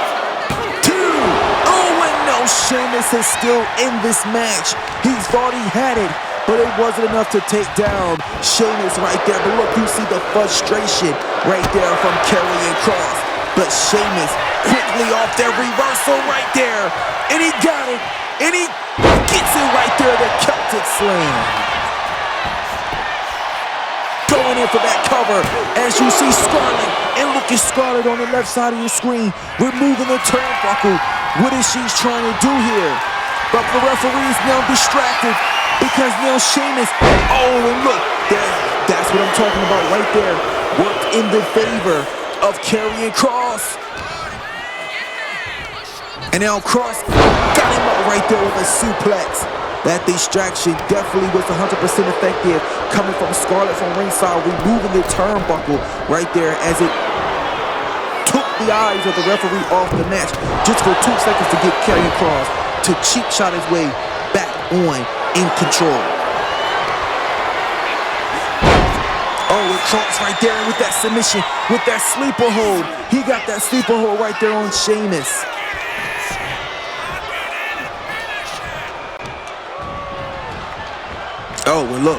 2! Oh, and no, Sheamus is still in this match. He thought he had it, but it wasn't enough to take down Sheamus right there. But look, you see the frustration right there from Karrion Kross. But Sheamus quickly off that reversal right there. And he got it, and he gets it right there, the Celtic Slam. Going in for that cover, as you see Scarlett, and look at Scarlett on the left side of your screen, removing the turnbuckle. What is she trying to do here? But the referee is now distracted because now Sheamus, oh, and look, that's what I'm talking about right there. Worked in the favor of Karrion Kross. And now Kross got him up right there with a suplex. That distraction definitely was 100% effective, coming from Scarlett from ringside, removing the turnbuckle right there as it took the eyes of the referee off the match just for 2 seconds to get Karrion Kross to cheap shot his way back on in control. Oh, with Kross right there with that submission, with that sleeper hold. He got that sleeper hold right there on Sheamus. Oh, well, look.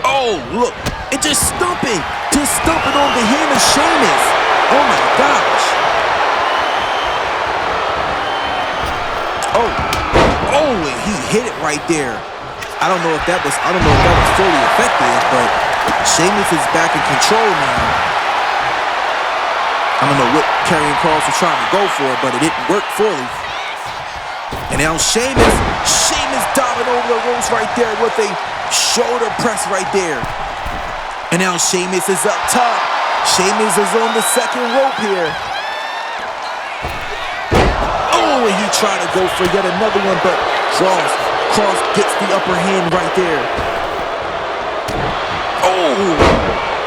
Oh, look. It just stumping on the hand of Sheamus. Oh my gosh. Oh, and he hit it right there. I don't know if that was fully effective, but Sheamus is back in control now. I don't know what Karrion Kross was trying to go for, but it didn't work fully. And now Sheamus diving over the ropes right there with a shoulder press right there. And now Sheamus is up top. Sheamus is on the second rope here. Oh, and he tried to go for yet another one, but Kross gets the upper hand right there. Oh,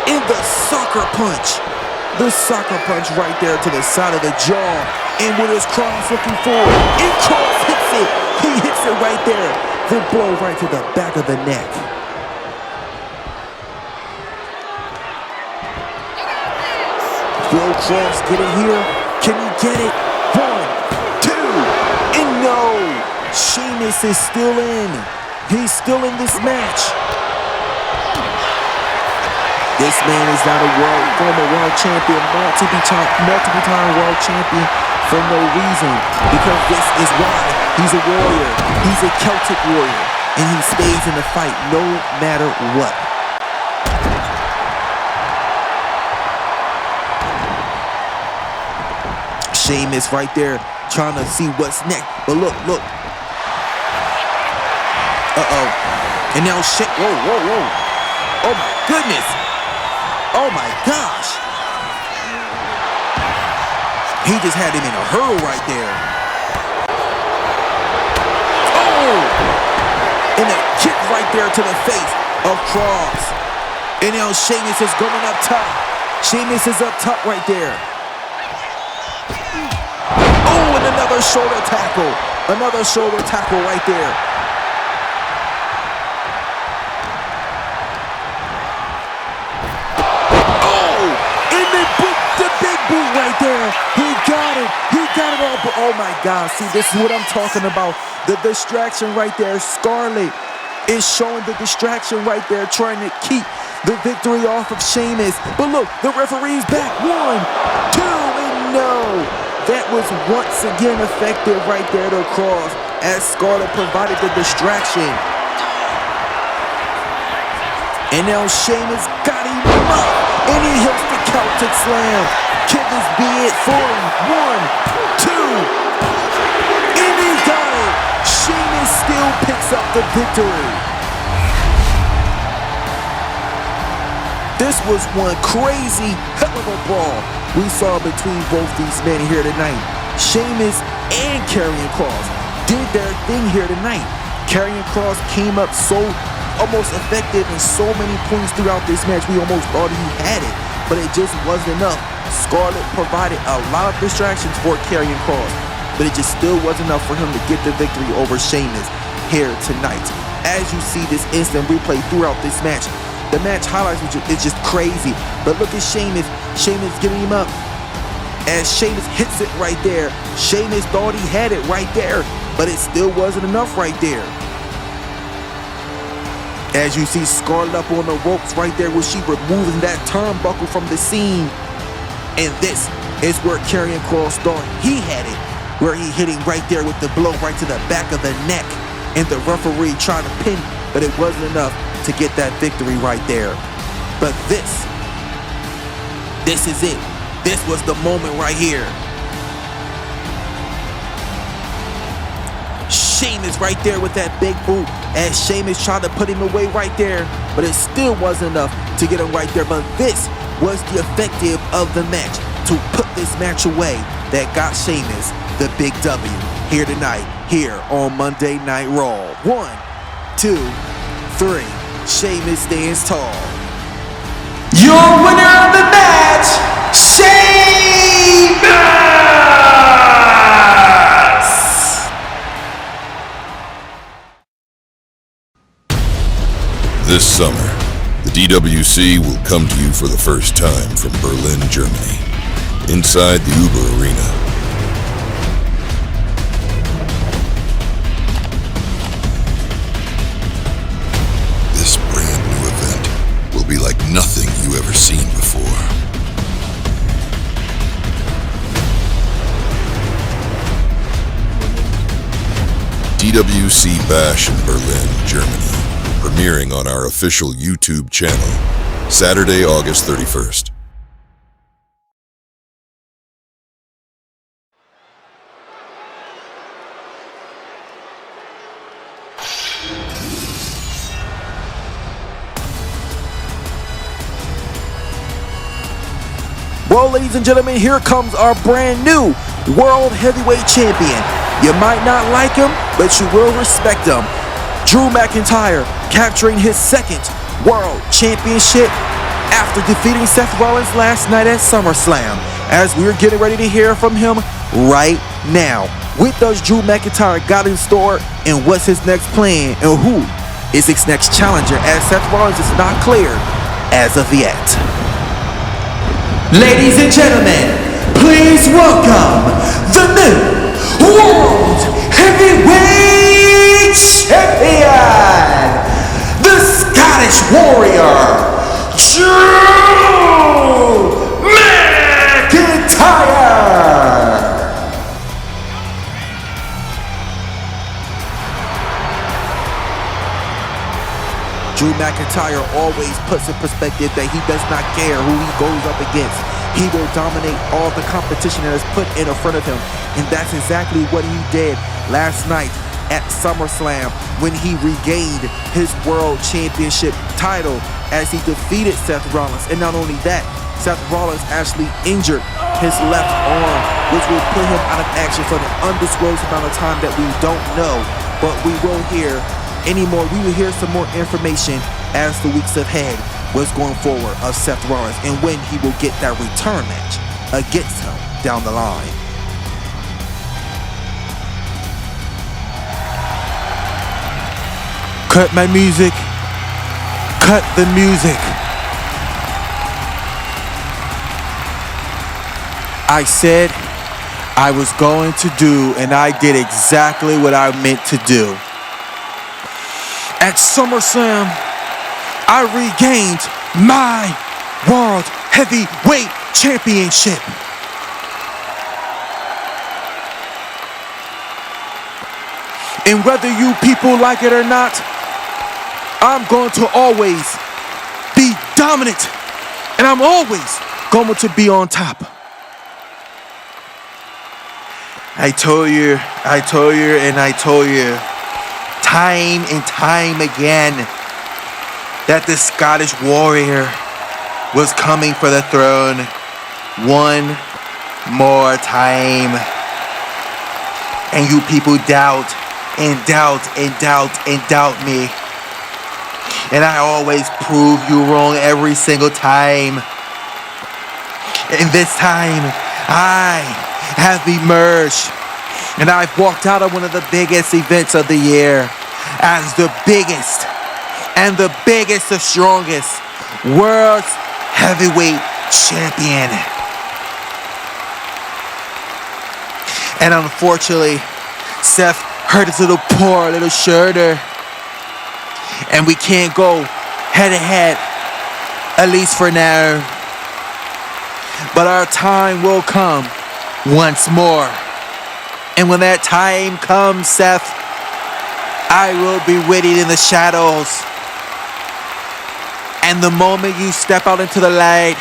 in the soccer punch. The soccer punch right there to the side of the jaw. And what is Kross looking for? And Kross hits it. He hits it right there. The blow right to the back of the neck. Will Kross get it here? Can he get it? 1, 2, and no! Sheamus is still in. He's still in this match. This man is not a former world champion, multiple time world champion for no reason. Because this is why he's a warrior. He's a Celtic warrior. And he stays in the fight no matter what. Sheamus right there trying to see what's next. But look. Uh-oh. And now whoa. Oh my goodness. Oh my gosh. He just had him in a hurl right there. Oh! And a kick right there to the face of Kross. And now Sheamus is going up top. Sheamus is up top right there. Oh, and another shoulder tackle. Another shoulder tackle right there. Right there, he got it all, but oh my God, see, this is what I'm talking about, the distraction right there. Scarlett is showing the distraction right there, trying to keep the victory off of Sheamus, but look, the referee's back, 1, 2, and no, that was once again effective right there to Kross, as Scarlett provided the distraction, and now Sheamus got him up, and he hits the Celtic Slam. Can this be it for him? 1, 2, and he got it. Sheamus still picks up the victory. This was one crazy hell of a brawl we saw between both these men here tonight. Sheamus and Karrion Kross did their thing here tonight. Karrion Kross came up so almost effective in so many points throughout this match. We almost thought he had it, but it just wasn't enough. Scarlett provided a lot of distractions for Karrion Kross, but it just still wasn't enough for him to get the victory over Sheamus here tonight. As you see this instant replay throughout this match, the match highlights is just crazy. But look at Sheamus. Sheamus getting him up. As Sheamus hits it right there, Sheamus thought he had it right there, but it still wasn't enough right there. As you see Scarlett up on the ropes right there, where she removing that turnbuckle from the scene. And this is where Karrion Kross thought he had it, where he hit him right there with the blow right to the back of the neck. And the referee tried to pin, but it wasn't enough to get that victory right there. But this is it. This was the moment right here. Sheamus right there with that big boot, as Sheamus tried to put him away right there, but it still wasn't enough to get him right there. But this was the effective of the match to put this match away that got Sheamus the big W. here tonight, here on Monday Night Raw. 1, 2, 3. Sheamus stands tall. Your winner of the match, Sheamus! This summer, the DWC will come to you for the first time from Berlin, Germany, inside the Uber Arena. This brand new event will be like nothing you ever seen before. DWC Bash in Berlin, Germany. Premiering on our official YouTube channel, Saturday, August 31st. Well, ladies and gentlemen, here comes our brand new World Heavyweight Champion. You might not like him, but you will respect him. Drew McIntyre capturing his second World Championship after defeating Seth Rollins last night at SummerSlam. As we're getting ready to hear from him right now. What does Drew McIntyre got in store, and what's his next plan, and who is his next challenger, as Seth Rollins is not cleared as of yet. Ladies and gentlemen, please welcome the new World Heavyweight Champion, the Scottish Warrior, Drew McIntyre. Drew McIntyre always puts in perspective that he does not care who he goes up against. He will dominate all the competition that is put in front of him. And that's exactly what he did last night at SummerSlam when he regained his World Championship title as he defeated Seth Rollins. And not only that, Seth Rollins actually injured his left arm, which will put him out of action for an undisclosed amount of time that we don't know. But we will hear we will hear some more information as the weeks ahead what's going forward of Seth Rollins and when he will get that return match against him down the line. Cut my music. Cut the music. I said I was going to do, and I did exactly what I meant to do. At SummerSlam, I regained my World Heavyweight Championship. And whether you people like it or not, I'm going to always be dominant. And I'm always going to be on top. I told you, time and time again, that the Scottish Warrior was coming for the throne one more time. And you people doubt and doubt and doubt and doubt me. And I always prove you wrong every single time. And this time, I have emerged. And I've walked out of one of the biggest events of the year as the biggest and the biggest, the strongest World Heavyweight Champion. And unfortunately, Seth hurt his poor little shoulder. And we can't go head to head, at least for now. But our time will come once more. And when that time comes, Seth, I will be waiting in the shadows. And the moment you step out into the light,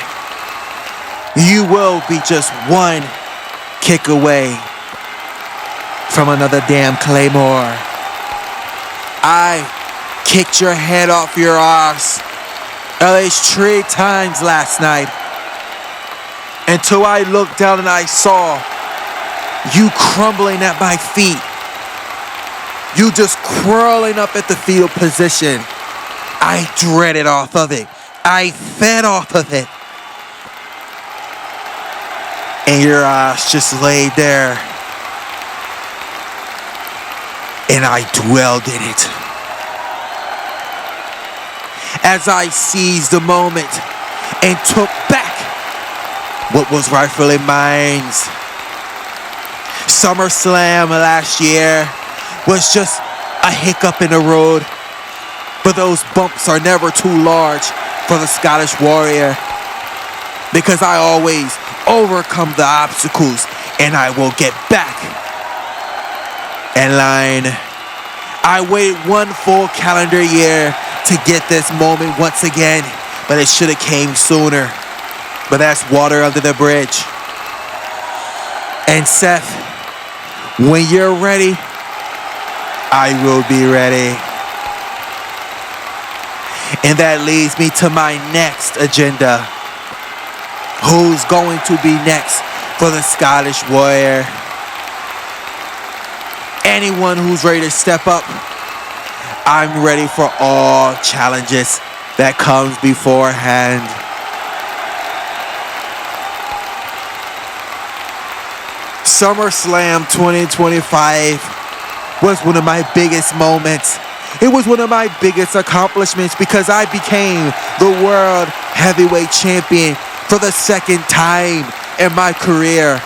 you will be just one kick away from another damn Claymore. I kicked your head off your arse at least 3 times last night until I looked down and I saw You crumbling at my feet. You just crawling up at the fetal position. I dreaded off of it. I fed off of it. And your ass just laid there. And I dwelled in it. As I seized the moment and took back what was rightfully mine. SummerSlam last year was just a hiccup in the road, but those bumps are never too large for the Scottish Warrior, because I always overcome the obstacles and I will get back in line. I waited one full calendar year to get this moment once again, but it should have came sooner. But that's water under the bridge. And Seth, when you're ready, I will be ready. And that leads me to my next agenda. Who's going to be next for the Scottish Warrior? Anyone who's ready to step up, I'm ready for all challenges that comes beforehand. SummerSlam 2025 was one of my biggest moments. It was one of my biggest accomplishments because I became the World Heavyweight Champion for the second time in my career.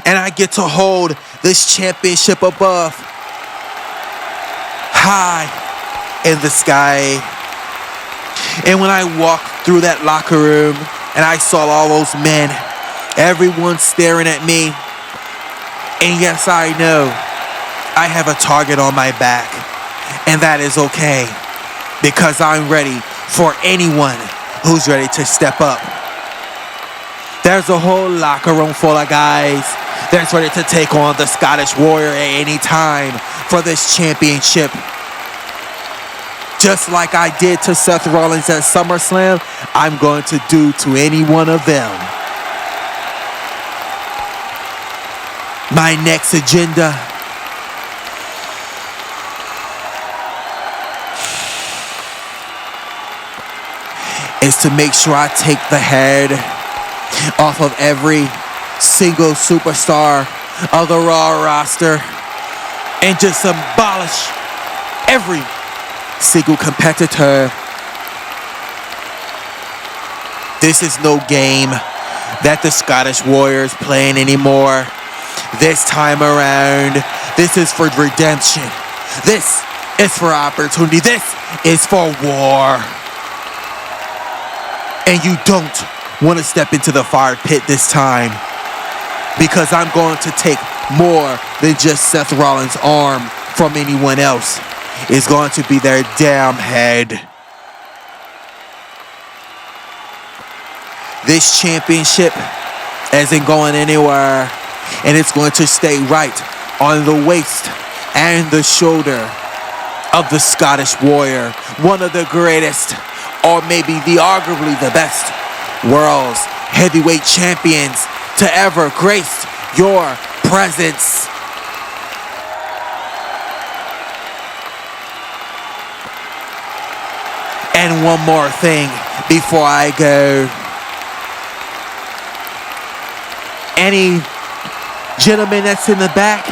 And I get to hold this championship above, high in the sky. And when I walked through that locker room and I saw all those men, everyone staring at me, and yes, I know I have a target on my back, and that is okay, because I'm ready for anyone who's ready to step up. There's a whole locker room full of guys that's ready to take on the Scottish Warrior at any time for this championship. Just like I did to Seth Rollins at SummerSlam, I'm going to do to any one of them. My next agenda is to make sure I take the head off of every single superstar of the Raw roster and just abolish every single competitor. This is no game that the Scottish Warriors playing anymore. This time around, this is for redemption. This is for opportunity. This is for war. And you don't want to step into the fire pit this time, because I'm going to take more than just Seth Rollins' arm from anyone else. It's going to be their damn head. This championship isn't going anywhere, and it's going to stay right on the waist and the shoulder of the Scottish Warrior, one of the greatest, or maybe the arguably the best world's heavyweight champions to ever grace your presence. And one more thing before I go. Any gentleman that's in the back,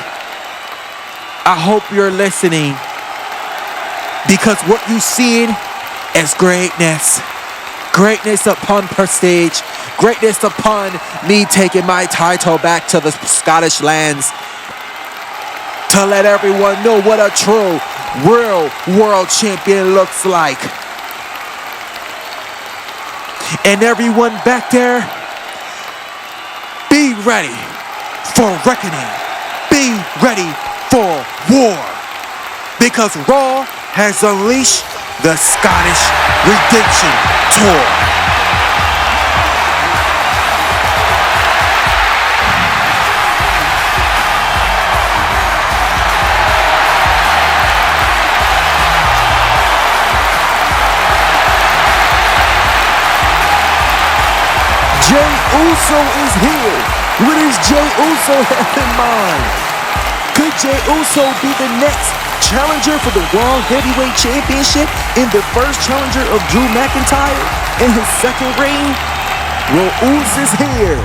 I hope you're listening, because what you seen is greatness. Greatness upon prestige. Greatness upon me taking my title back to the Scottish lands, to let everyone know what a true, real world champion looks like. And everyone back there, be ready for reckoning. Be ready for war. Because Raw has unleashed the Scottish Redemption Tour. Jey Uso is here. What does Jey Uso have in mind? Could Jey Uso be the next challenger for the World Heavyweight Championship and the first challenger of Drew McIntyre in his second reign? Well, Uso is here.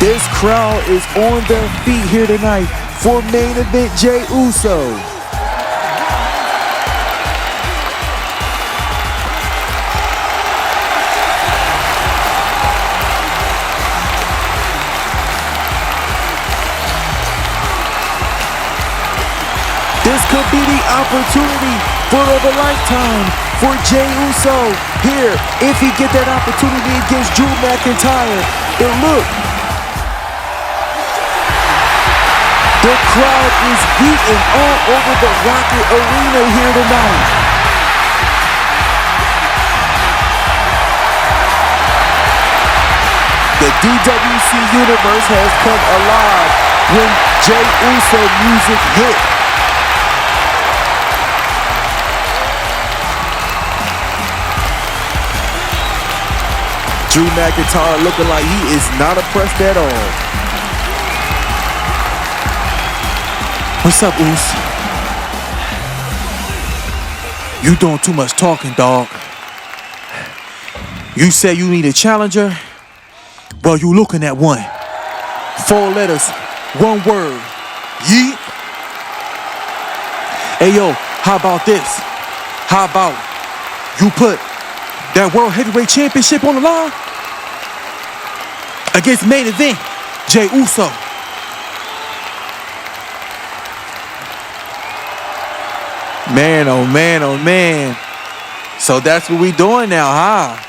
This crowd is on their feet here tonight for main event Jey Uso. This could be the opportunity for a lifetime for Jey Uso here if he get that opportunity against Drew McIntyre. And look, the crowd is beating all over the Rocket Arena here tonight. The DWC universe has come alive when Jey Uso music hit. Drew McIntyre looking like he is not impressed at all. What's up, Uso? You doing too much talking, dog. You say you need a challenger? Well, you looking at one. 4 letters, 1 word. Yeet. Hey, yo, how about this? How about you put that World Heavyweight Championship on the line against main event Jey Uso? Man, oh man, oh man. So that's what we doing now, huh?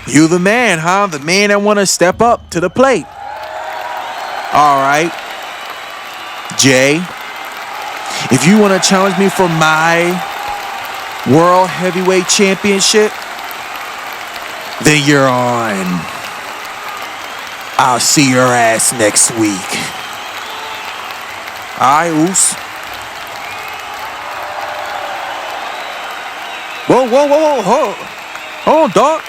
You the man, huh? The man that want to step up to the plate. All right. Jey, if you want to challenge me for my World Heavyweight Championship, then you're on. I'll see your ass next week. All right, Uso. Whoa. Hold on, dog.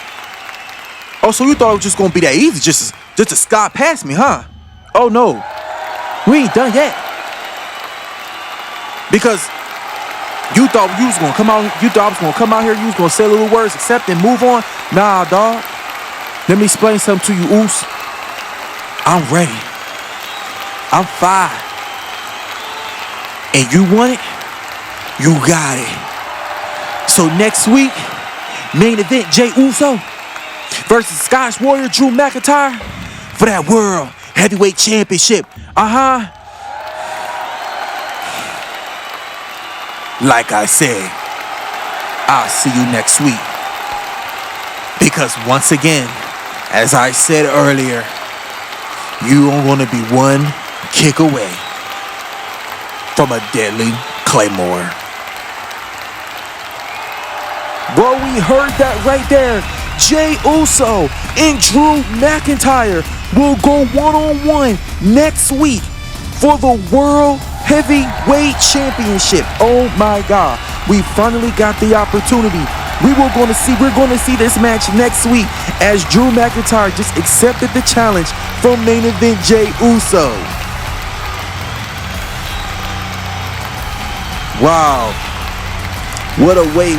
Oh, so you thought it was just gonna be that easy, just to scot past me, huh? Oh no, we ain't done yet. Because you thought you was gonna come out. You thought I was gonna come out here. You was gonna say little words, accept and move on. Nah, dog. Let me explain something to you, Uso. I'm ready. I'm fine. And you want it? You got it. So next week, main event Jey Uso versus Scottish Warrior Drew McIntyre for that World Heavyweight Championship. Like I said, I'll see you next week. Because once again, as I said earlier, you are going to be 1 kick away from a deadly Claymore. Well, we heard that right there. Jey Uso and Drew McIntyre will go one-on-one next week for the World Heavyweight Championship. Oh my God, we finally got the opportunity. We're going to see this match next week as Drew McIntyre just accepted the challenge from main event Jey Uso. Wow. What a way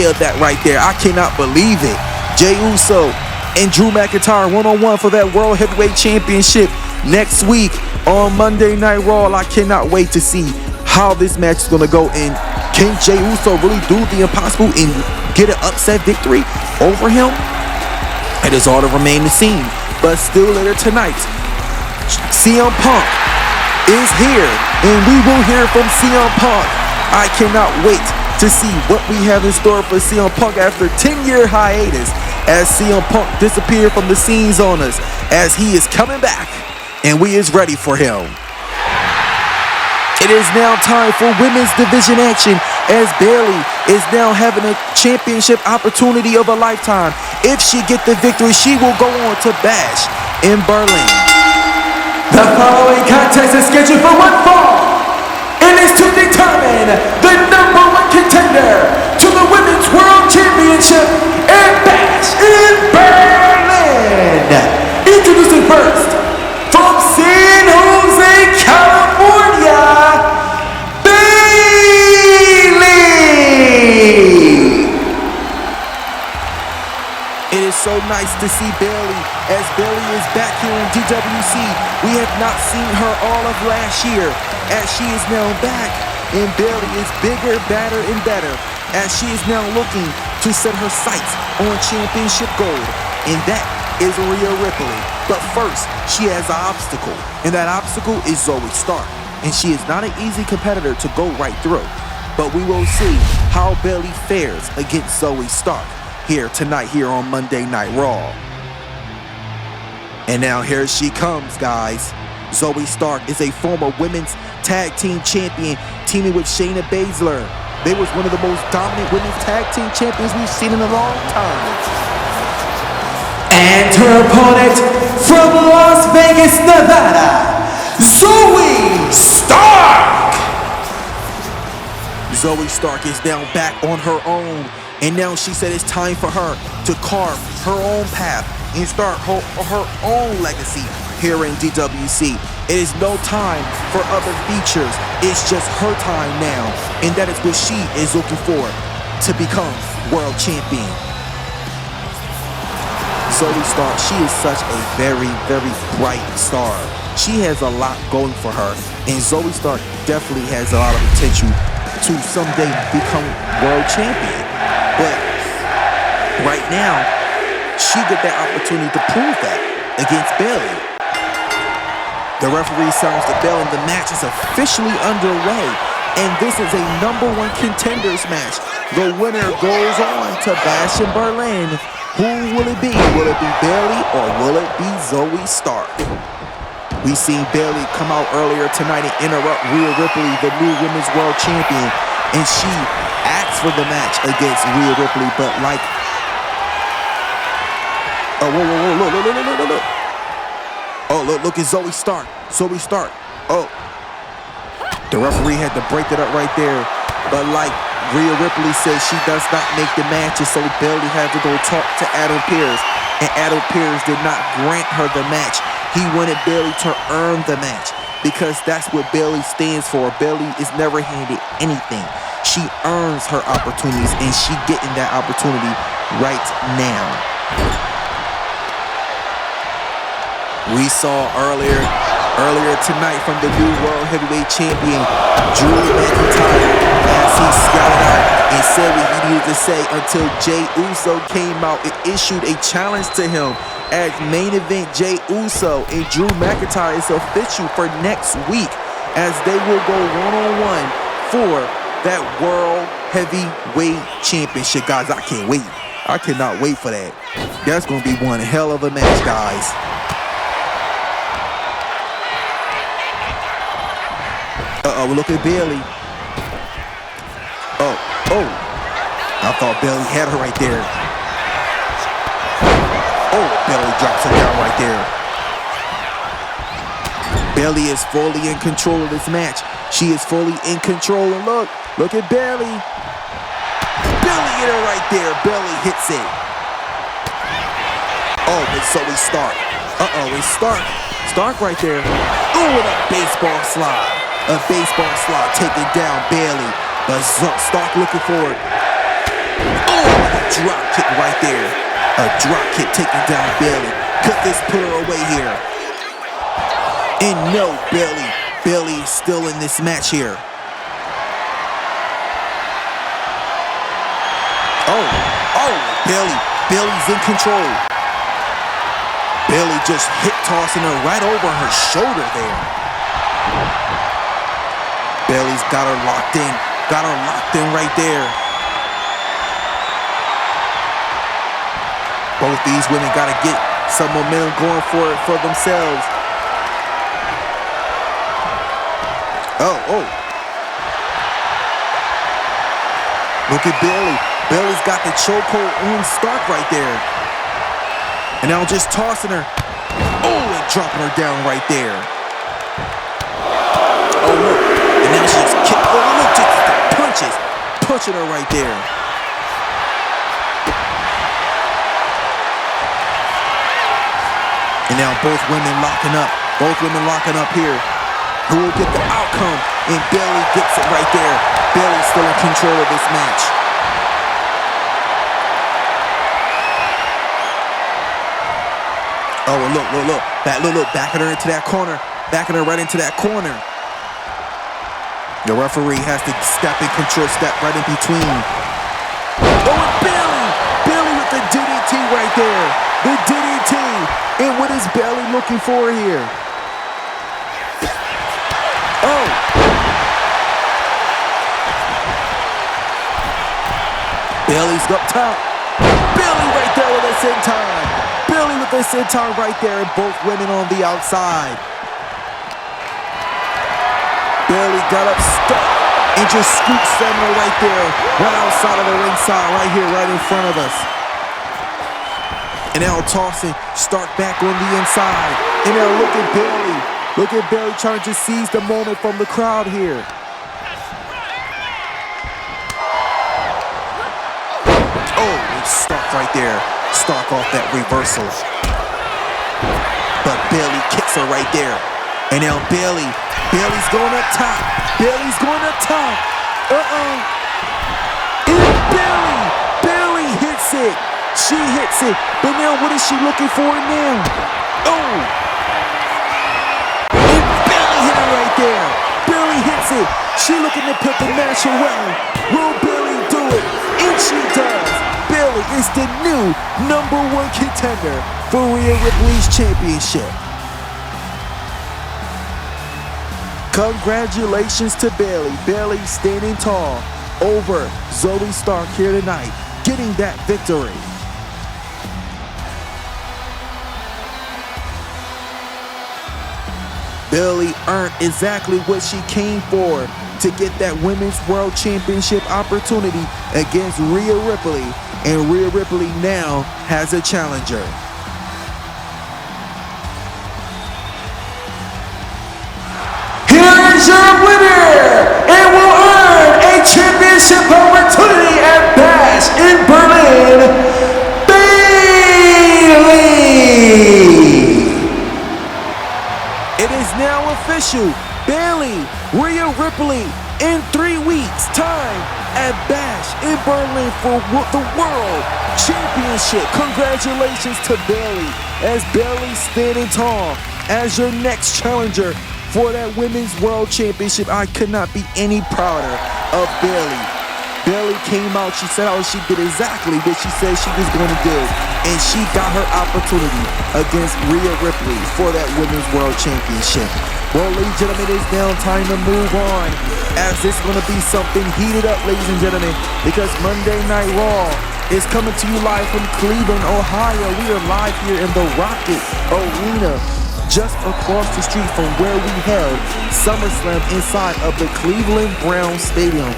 of that right there. I cannot believe it. Jey Uso and Drew McIntyre one-on-one for that World Heavyweight Championship next week on Monday Night Raw. I cannot wait to see how this match is going to go. And can Jey Uso really do the impossible and get an upset victory over him? It is all to remain the scene. But still later tonight, CM Punk is here. And we will hear from CM Punk. I cannot wait to see what we have in store for CM Punk after 10-year hiatus as CM Punk disappeared from the scenes on us, as he is coming back and we is ready for him. It is now time for women's division action as Bayley is now having a championship opportunity of a lifetime. If she get the victory, she will go on to Bash in Berlin. The following contest is scheduled for 1 fall. It is to determine the #1 contender to the nice to see Bayley, as Bayley is back here in DWC. We have not seen her all of last year, as she is now back, and Bayley is bigger, badder, and better, as she is now looking to set her sights on championship gold, and that is Rhea Ripley. But first, she has an obstacle, and that obstacle is Zoe Stark, and she is not an easy competitor to go right through. But we will see how Bayley fares against Zoe Stark here tonight here on Monday Night Raw. And now here she comes, guys. Zoe Stark is a former women's tag team champion, teaming with Shayna Baszler. They was one of the most dominant women's tag team champions we've seen in a long time. And her opponent from Las Vegas, Nevada, Zoe Stark! Zoe Stark is now back on her own, and now she said it's time for her to carve her own path and start her own legacy here in DWC. It is no time for other features. It's just her time now, and that is what she is looking for, to become world champion. Zoe Stark, she is such a very, very bright star. She has a lot going for her, and Zoe Stark definitely has a lot of potential to someday become world champion. But right now, she got that opportunity to prove that against Bayley. The referee sounds the bell and the match is officially underway. And this is a #1 contenders match. The winner goes on to Bash in Berlin. Who will it be? Will it be Bayley or will it be Zoe Stark? We seen Bayley come out earlier tonight and interrupt Rhea Ripley, the new women's world champion, and she asked for the match against Rhea Ripley, but like, oh, whoa, look. Oh, look at Zoe Stark. Zoe Stark. Oh, the referee had to break it up right there, but like Rhea Ripley said, she does not make the matches, so Bayley had to go talk to Adam Pearce, and Adam Pearce did not grant her the match. He wanted Bayley to earn the match, because that's what Bayley stands for. Bayley is never handed anything. She earns her opportunities, and she getting that opportunity right now. We saw earlier tonight from the new World Heavyweight Champion, Drew McIntyre, as he scouted out and said what he needed to say until Jey Uso came out and issued a challenge to him. As main event, Jey Uso and Drew McIntyre is official for next week, as they will go one-on-one for that World Heavyweight Championship. Guys, I can't wait. I cannot wait for that. That's going to be one hell of a match, guys. Uh-oh, look at Bayley. Oh. I thought Bayley had her right there. Oh, Bayley drops her down right there. Bayley is fully in control of this match. She is fully in control, and look at Bayley. Bayley hit her right there. Bayley hits it. Oh, but Zoe Stark. Uh-oh, it's Stark. Stark right there. Oh, with a baseball slide. A baseball slide taking down Bayley. But Stark looking for it. Oh, a drop kick right there. A drop kick taking down Bayley. Could this put her away here? And no, Bayley is still in this match here. Oh, Bayley's in control. Bayley just hip tossing her right over her shoulder there. Bayley's got her locked in right there. Both these women gotta get some momentum going for themselves. Oh. Look at Bayley. Bayley's got the chokehold on Stark right there. And now just tossing her. Oh, and dropping her down right there. Oh, look. And now she just kicked. Oh, look, just the punches. Punching her right there. And now both women locking up. Both women locking up here. Who will get the outcome? And Bayley gets it right there. Bayley's still in control of this match. Oh, look. Backing her into that corner. Backing her right into that corner. The referee has to step in control, step right in between. Oh, and Bailey with the DDT right there. The DDT. And what is Bailey looking for here? Oh. Bailey's up top. Bailey right there with a senton. Bailey with the senton right there, and both women on the outside. Bailey got up stuck and just scooped Stamina right there, right outside of the ringside, right here, right in front of us. And now tossing, start back on the inside. And now look at Bailey. Look at Bailey trying to seize the moment from the crowd here. Oh, Stark right there. Stark off that reversal. But Bailey kicks her right there. And now Bailey's going up top. Bailey's going up top. And Bailey hits it. She hits it. But now what is she looking for now? Oh. And Bailey hit it right there. Bailey hits it. She looking to put the match away. Will Bailey do it? And she does. Bailey is the new #1 contender for Rhea Ripley's championship. Congratulations to Bailey. Bailey standing tall over Zoe Stark here tonight, getting that victory. Bailey earned exactly what she came for, to get that Women's World Championship opportunity against Rhea Ripley, and Rhea Ripley now has a challenger. Here is your winner, and will earn a championship opportunity at Bash in Berlin, Bayley. It is now official. Bayley, Rhea Ripley, in 3 weeks' time at Bash in Berlin for the World Championship. Congratulations to Bayley, as Bayley standing tall as your next challenger for that Women's World Championship. I could not be any prouder of Bayley. Bayley came out, she said she did exactly what she said she was going to do, and she got her opportunity against Rhea Ripley for that Women's World Championship. Well, ladies and gentlemen, it is now time to move on, as this is going to be something heated up, ladies and gentlemen, because Monday Night Raw is coming to you live from Cleveland, Ohio. We are live here in the Rocket Arena, just across the street from where we held SummerSlam inside of the Cleveland Browns Stadium.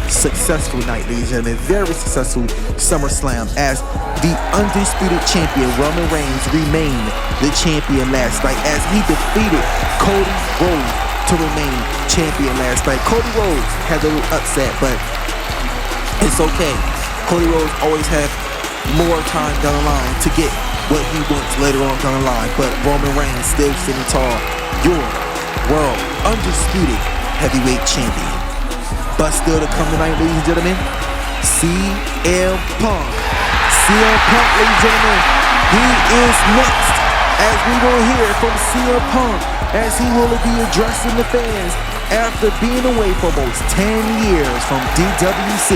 Successful night, ladies and gentlemen, very successful SummerSlam, as the undisputed champion Roman Reigns remained the champion last night, as he defeated Cody Rhodes to remain champion last night. Cody Rhodes had a little upset, but it's okay. Cody Rhodes always had more time down the line to get what he wants later on down the line, but Roman Reigns still sitting tall, your world undisputed heavyweight champion. But still to come tonight, ladies and gentlemen, CM Punk. CM Punk, ladies and gentlemen, he is next, as we will hear from CM Punk, as he will be addressing the fans after being away for almost 10 years from DWC.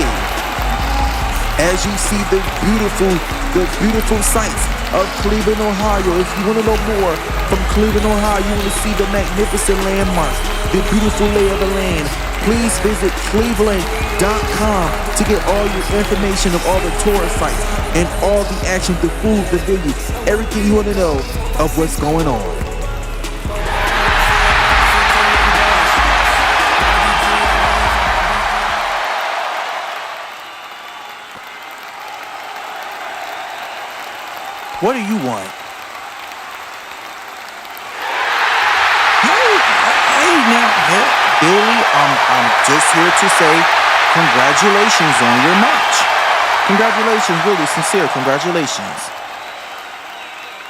As you see the beautiful sights of Cleveland, Ohio. If you want to know more from Cleveland, Ohio, you want to see the magnificent landmarks, the beautiful lay of the land, please visit cleveland.com to get all your information of all the tourist sites and all the action, the food, the venues, everything you want to know of what's going on. What do you want? Hey, now, Billy, I'm just here to say congratulations on your match. Congratulations, really sincere congratulations.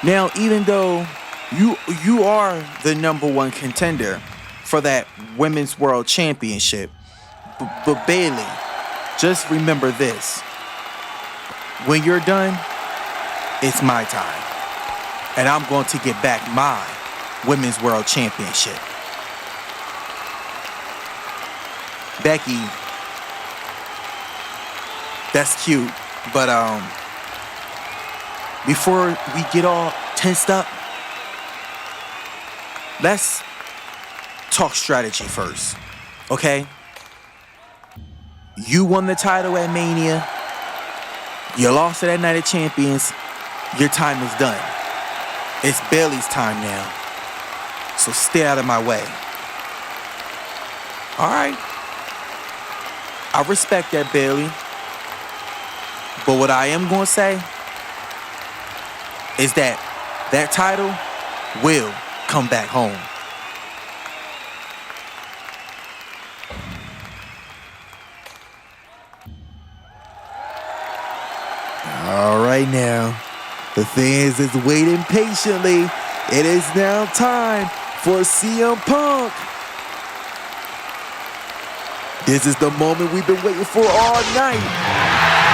Now, even though you are the #1 contender for that Women's World Championship, but Bayley, just remember this: when you're done, it's my time. and I'm going to get back my Women's World Championship. Becky, that's cute, but before we get all tensed up, let's talk strategy first, okay? You won the title at Mania. You lost it at Night of Champions. Your time is done. It's Bayley's time now. So stay out of my way. All right. I respect that, Bayley. But what I am going to say is that that title will come back home. All right now, the fans is waiting patiently. It is now time for CM Punk. This is the moment we've been waiting for all night.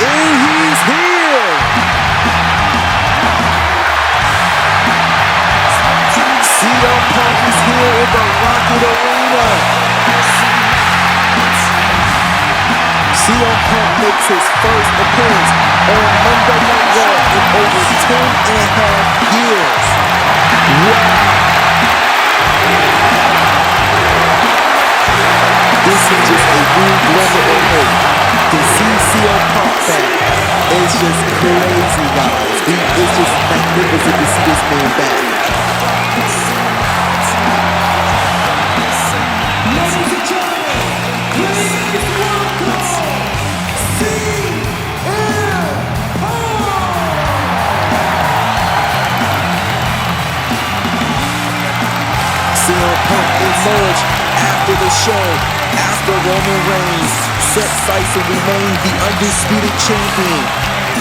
And he's here. CM Punk is here in the Rocket Arena. CM Punk makes his first appearance on Monday Night Raw in over 10.5 years. Wow. This is just a new glamour in it. To see CM Punk back, it's just crazy, guys. It's just magnificent to see this man back. Ladies and gentlemen, please welcome CM Punk! CM Punk emerged after the show, after Roman Reigns set sights and remained the undisputed champion.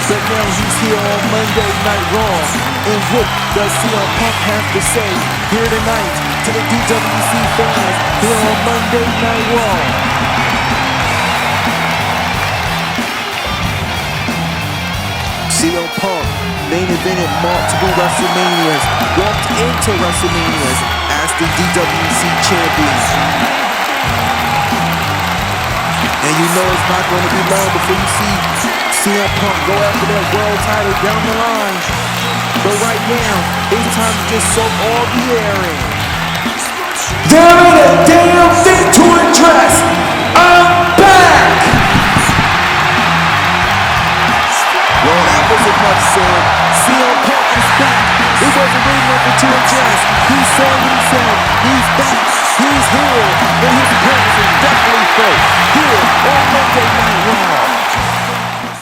But now he's here on Monday Night Raw. And what does CM Punk have to say here tonight to the DWC fans here on Monday Night Raw? CM Punk main evented multiple WrestleManias, walked into WrestleManias as the DWC champion. And you know it's not going to be long before you see CM Punk go after that world title down the line. But right now, it's time to just soak all the air in. They're in a damn victory dress! I'm back! Well, that was enough said. CM Punk is back. It wasn't really nothing to adjust. He said what he said. He's back. He's here. And his presence is definitely felt here on Monday Night Raw.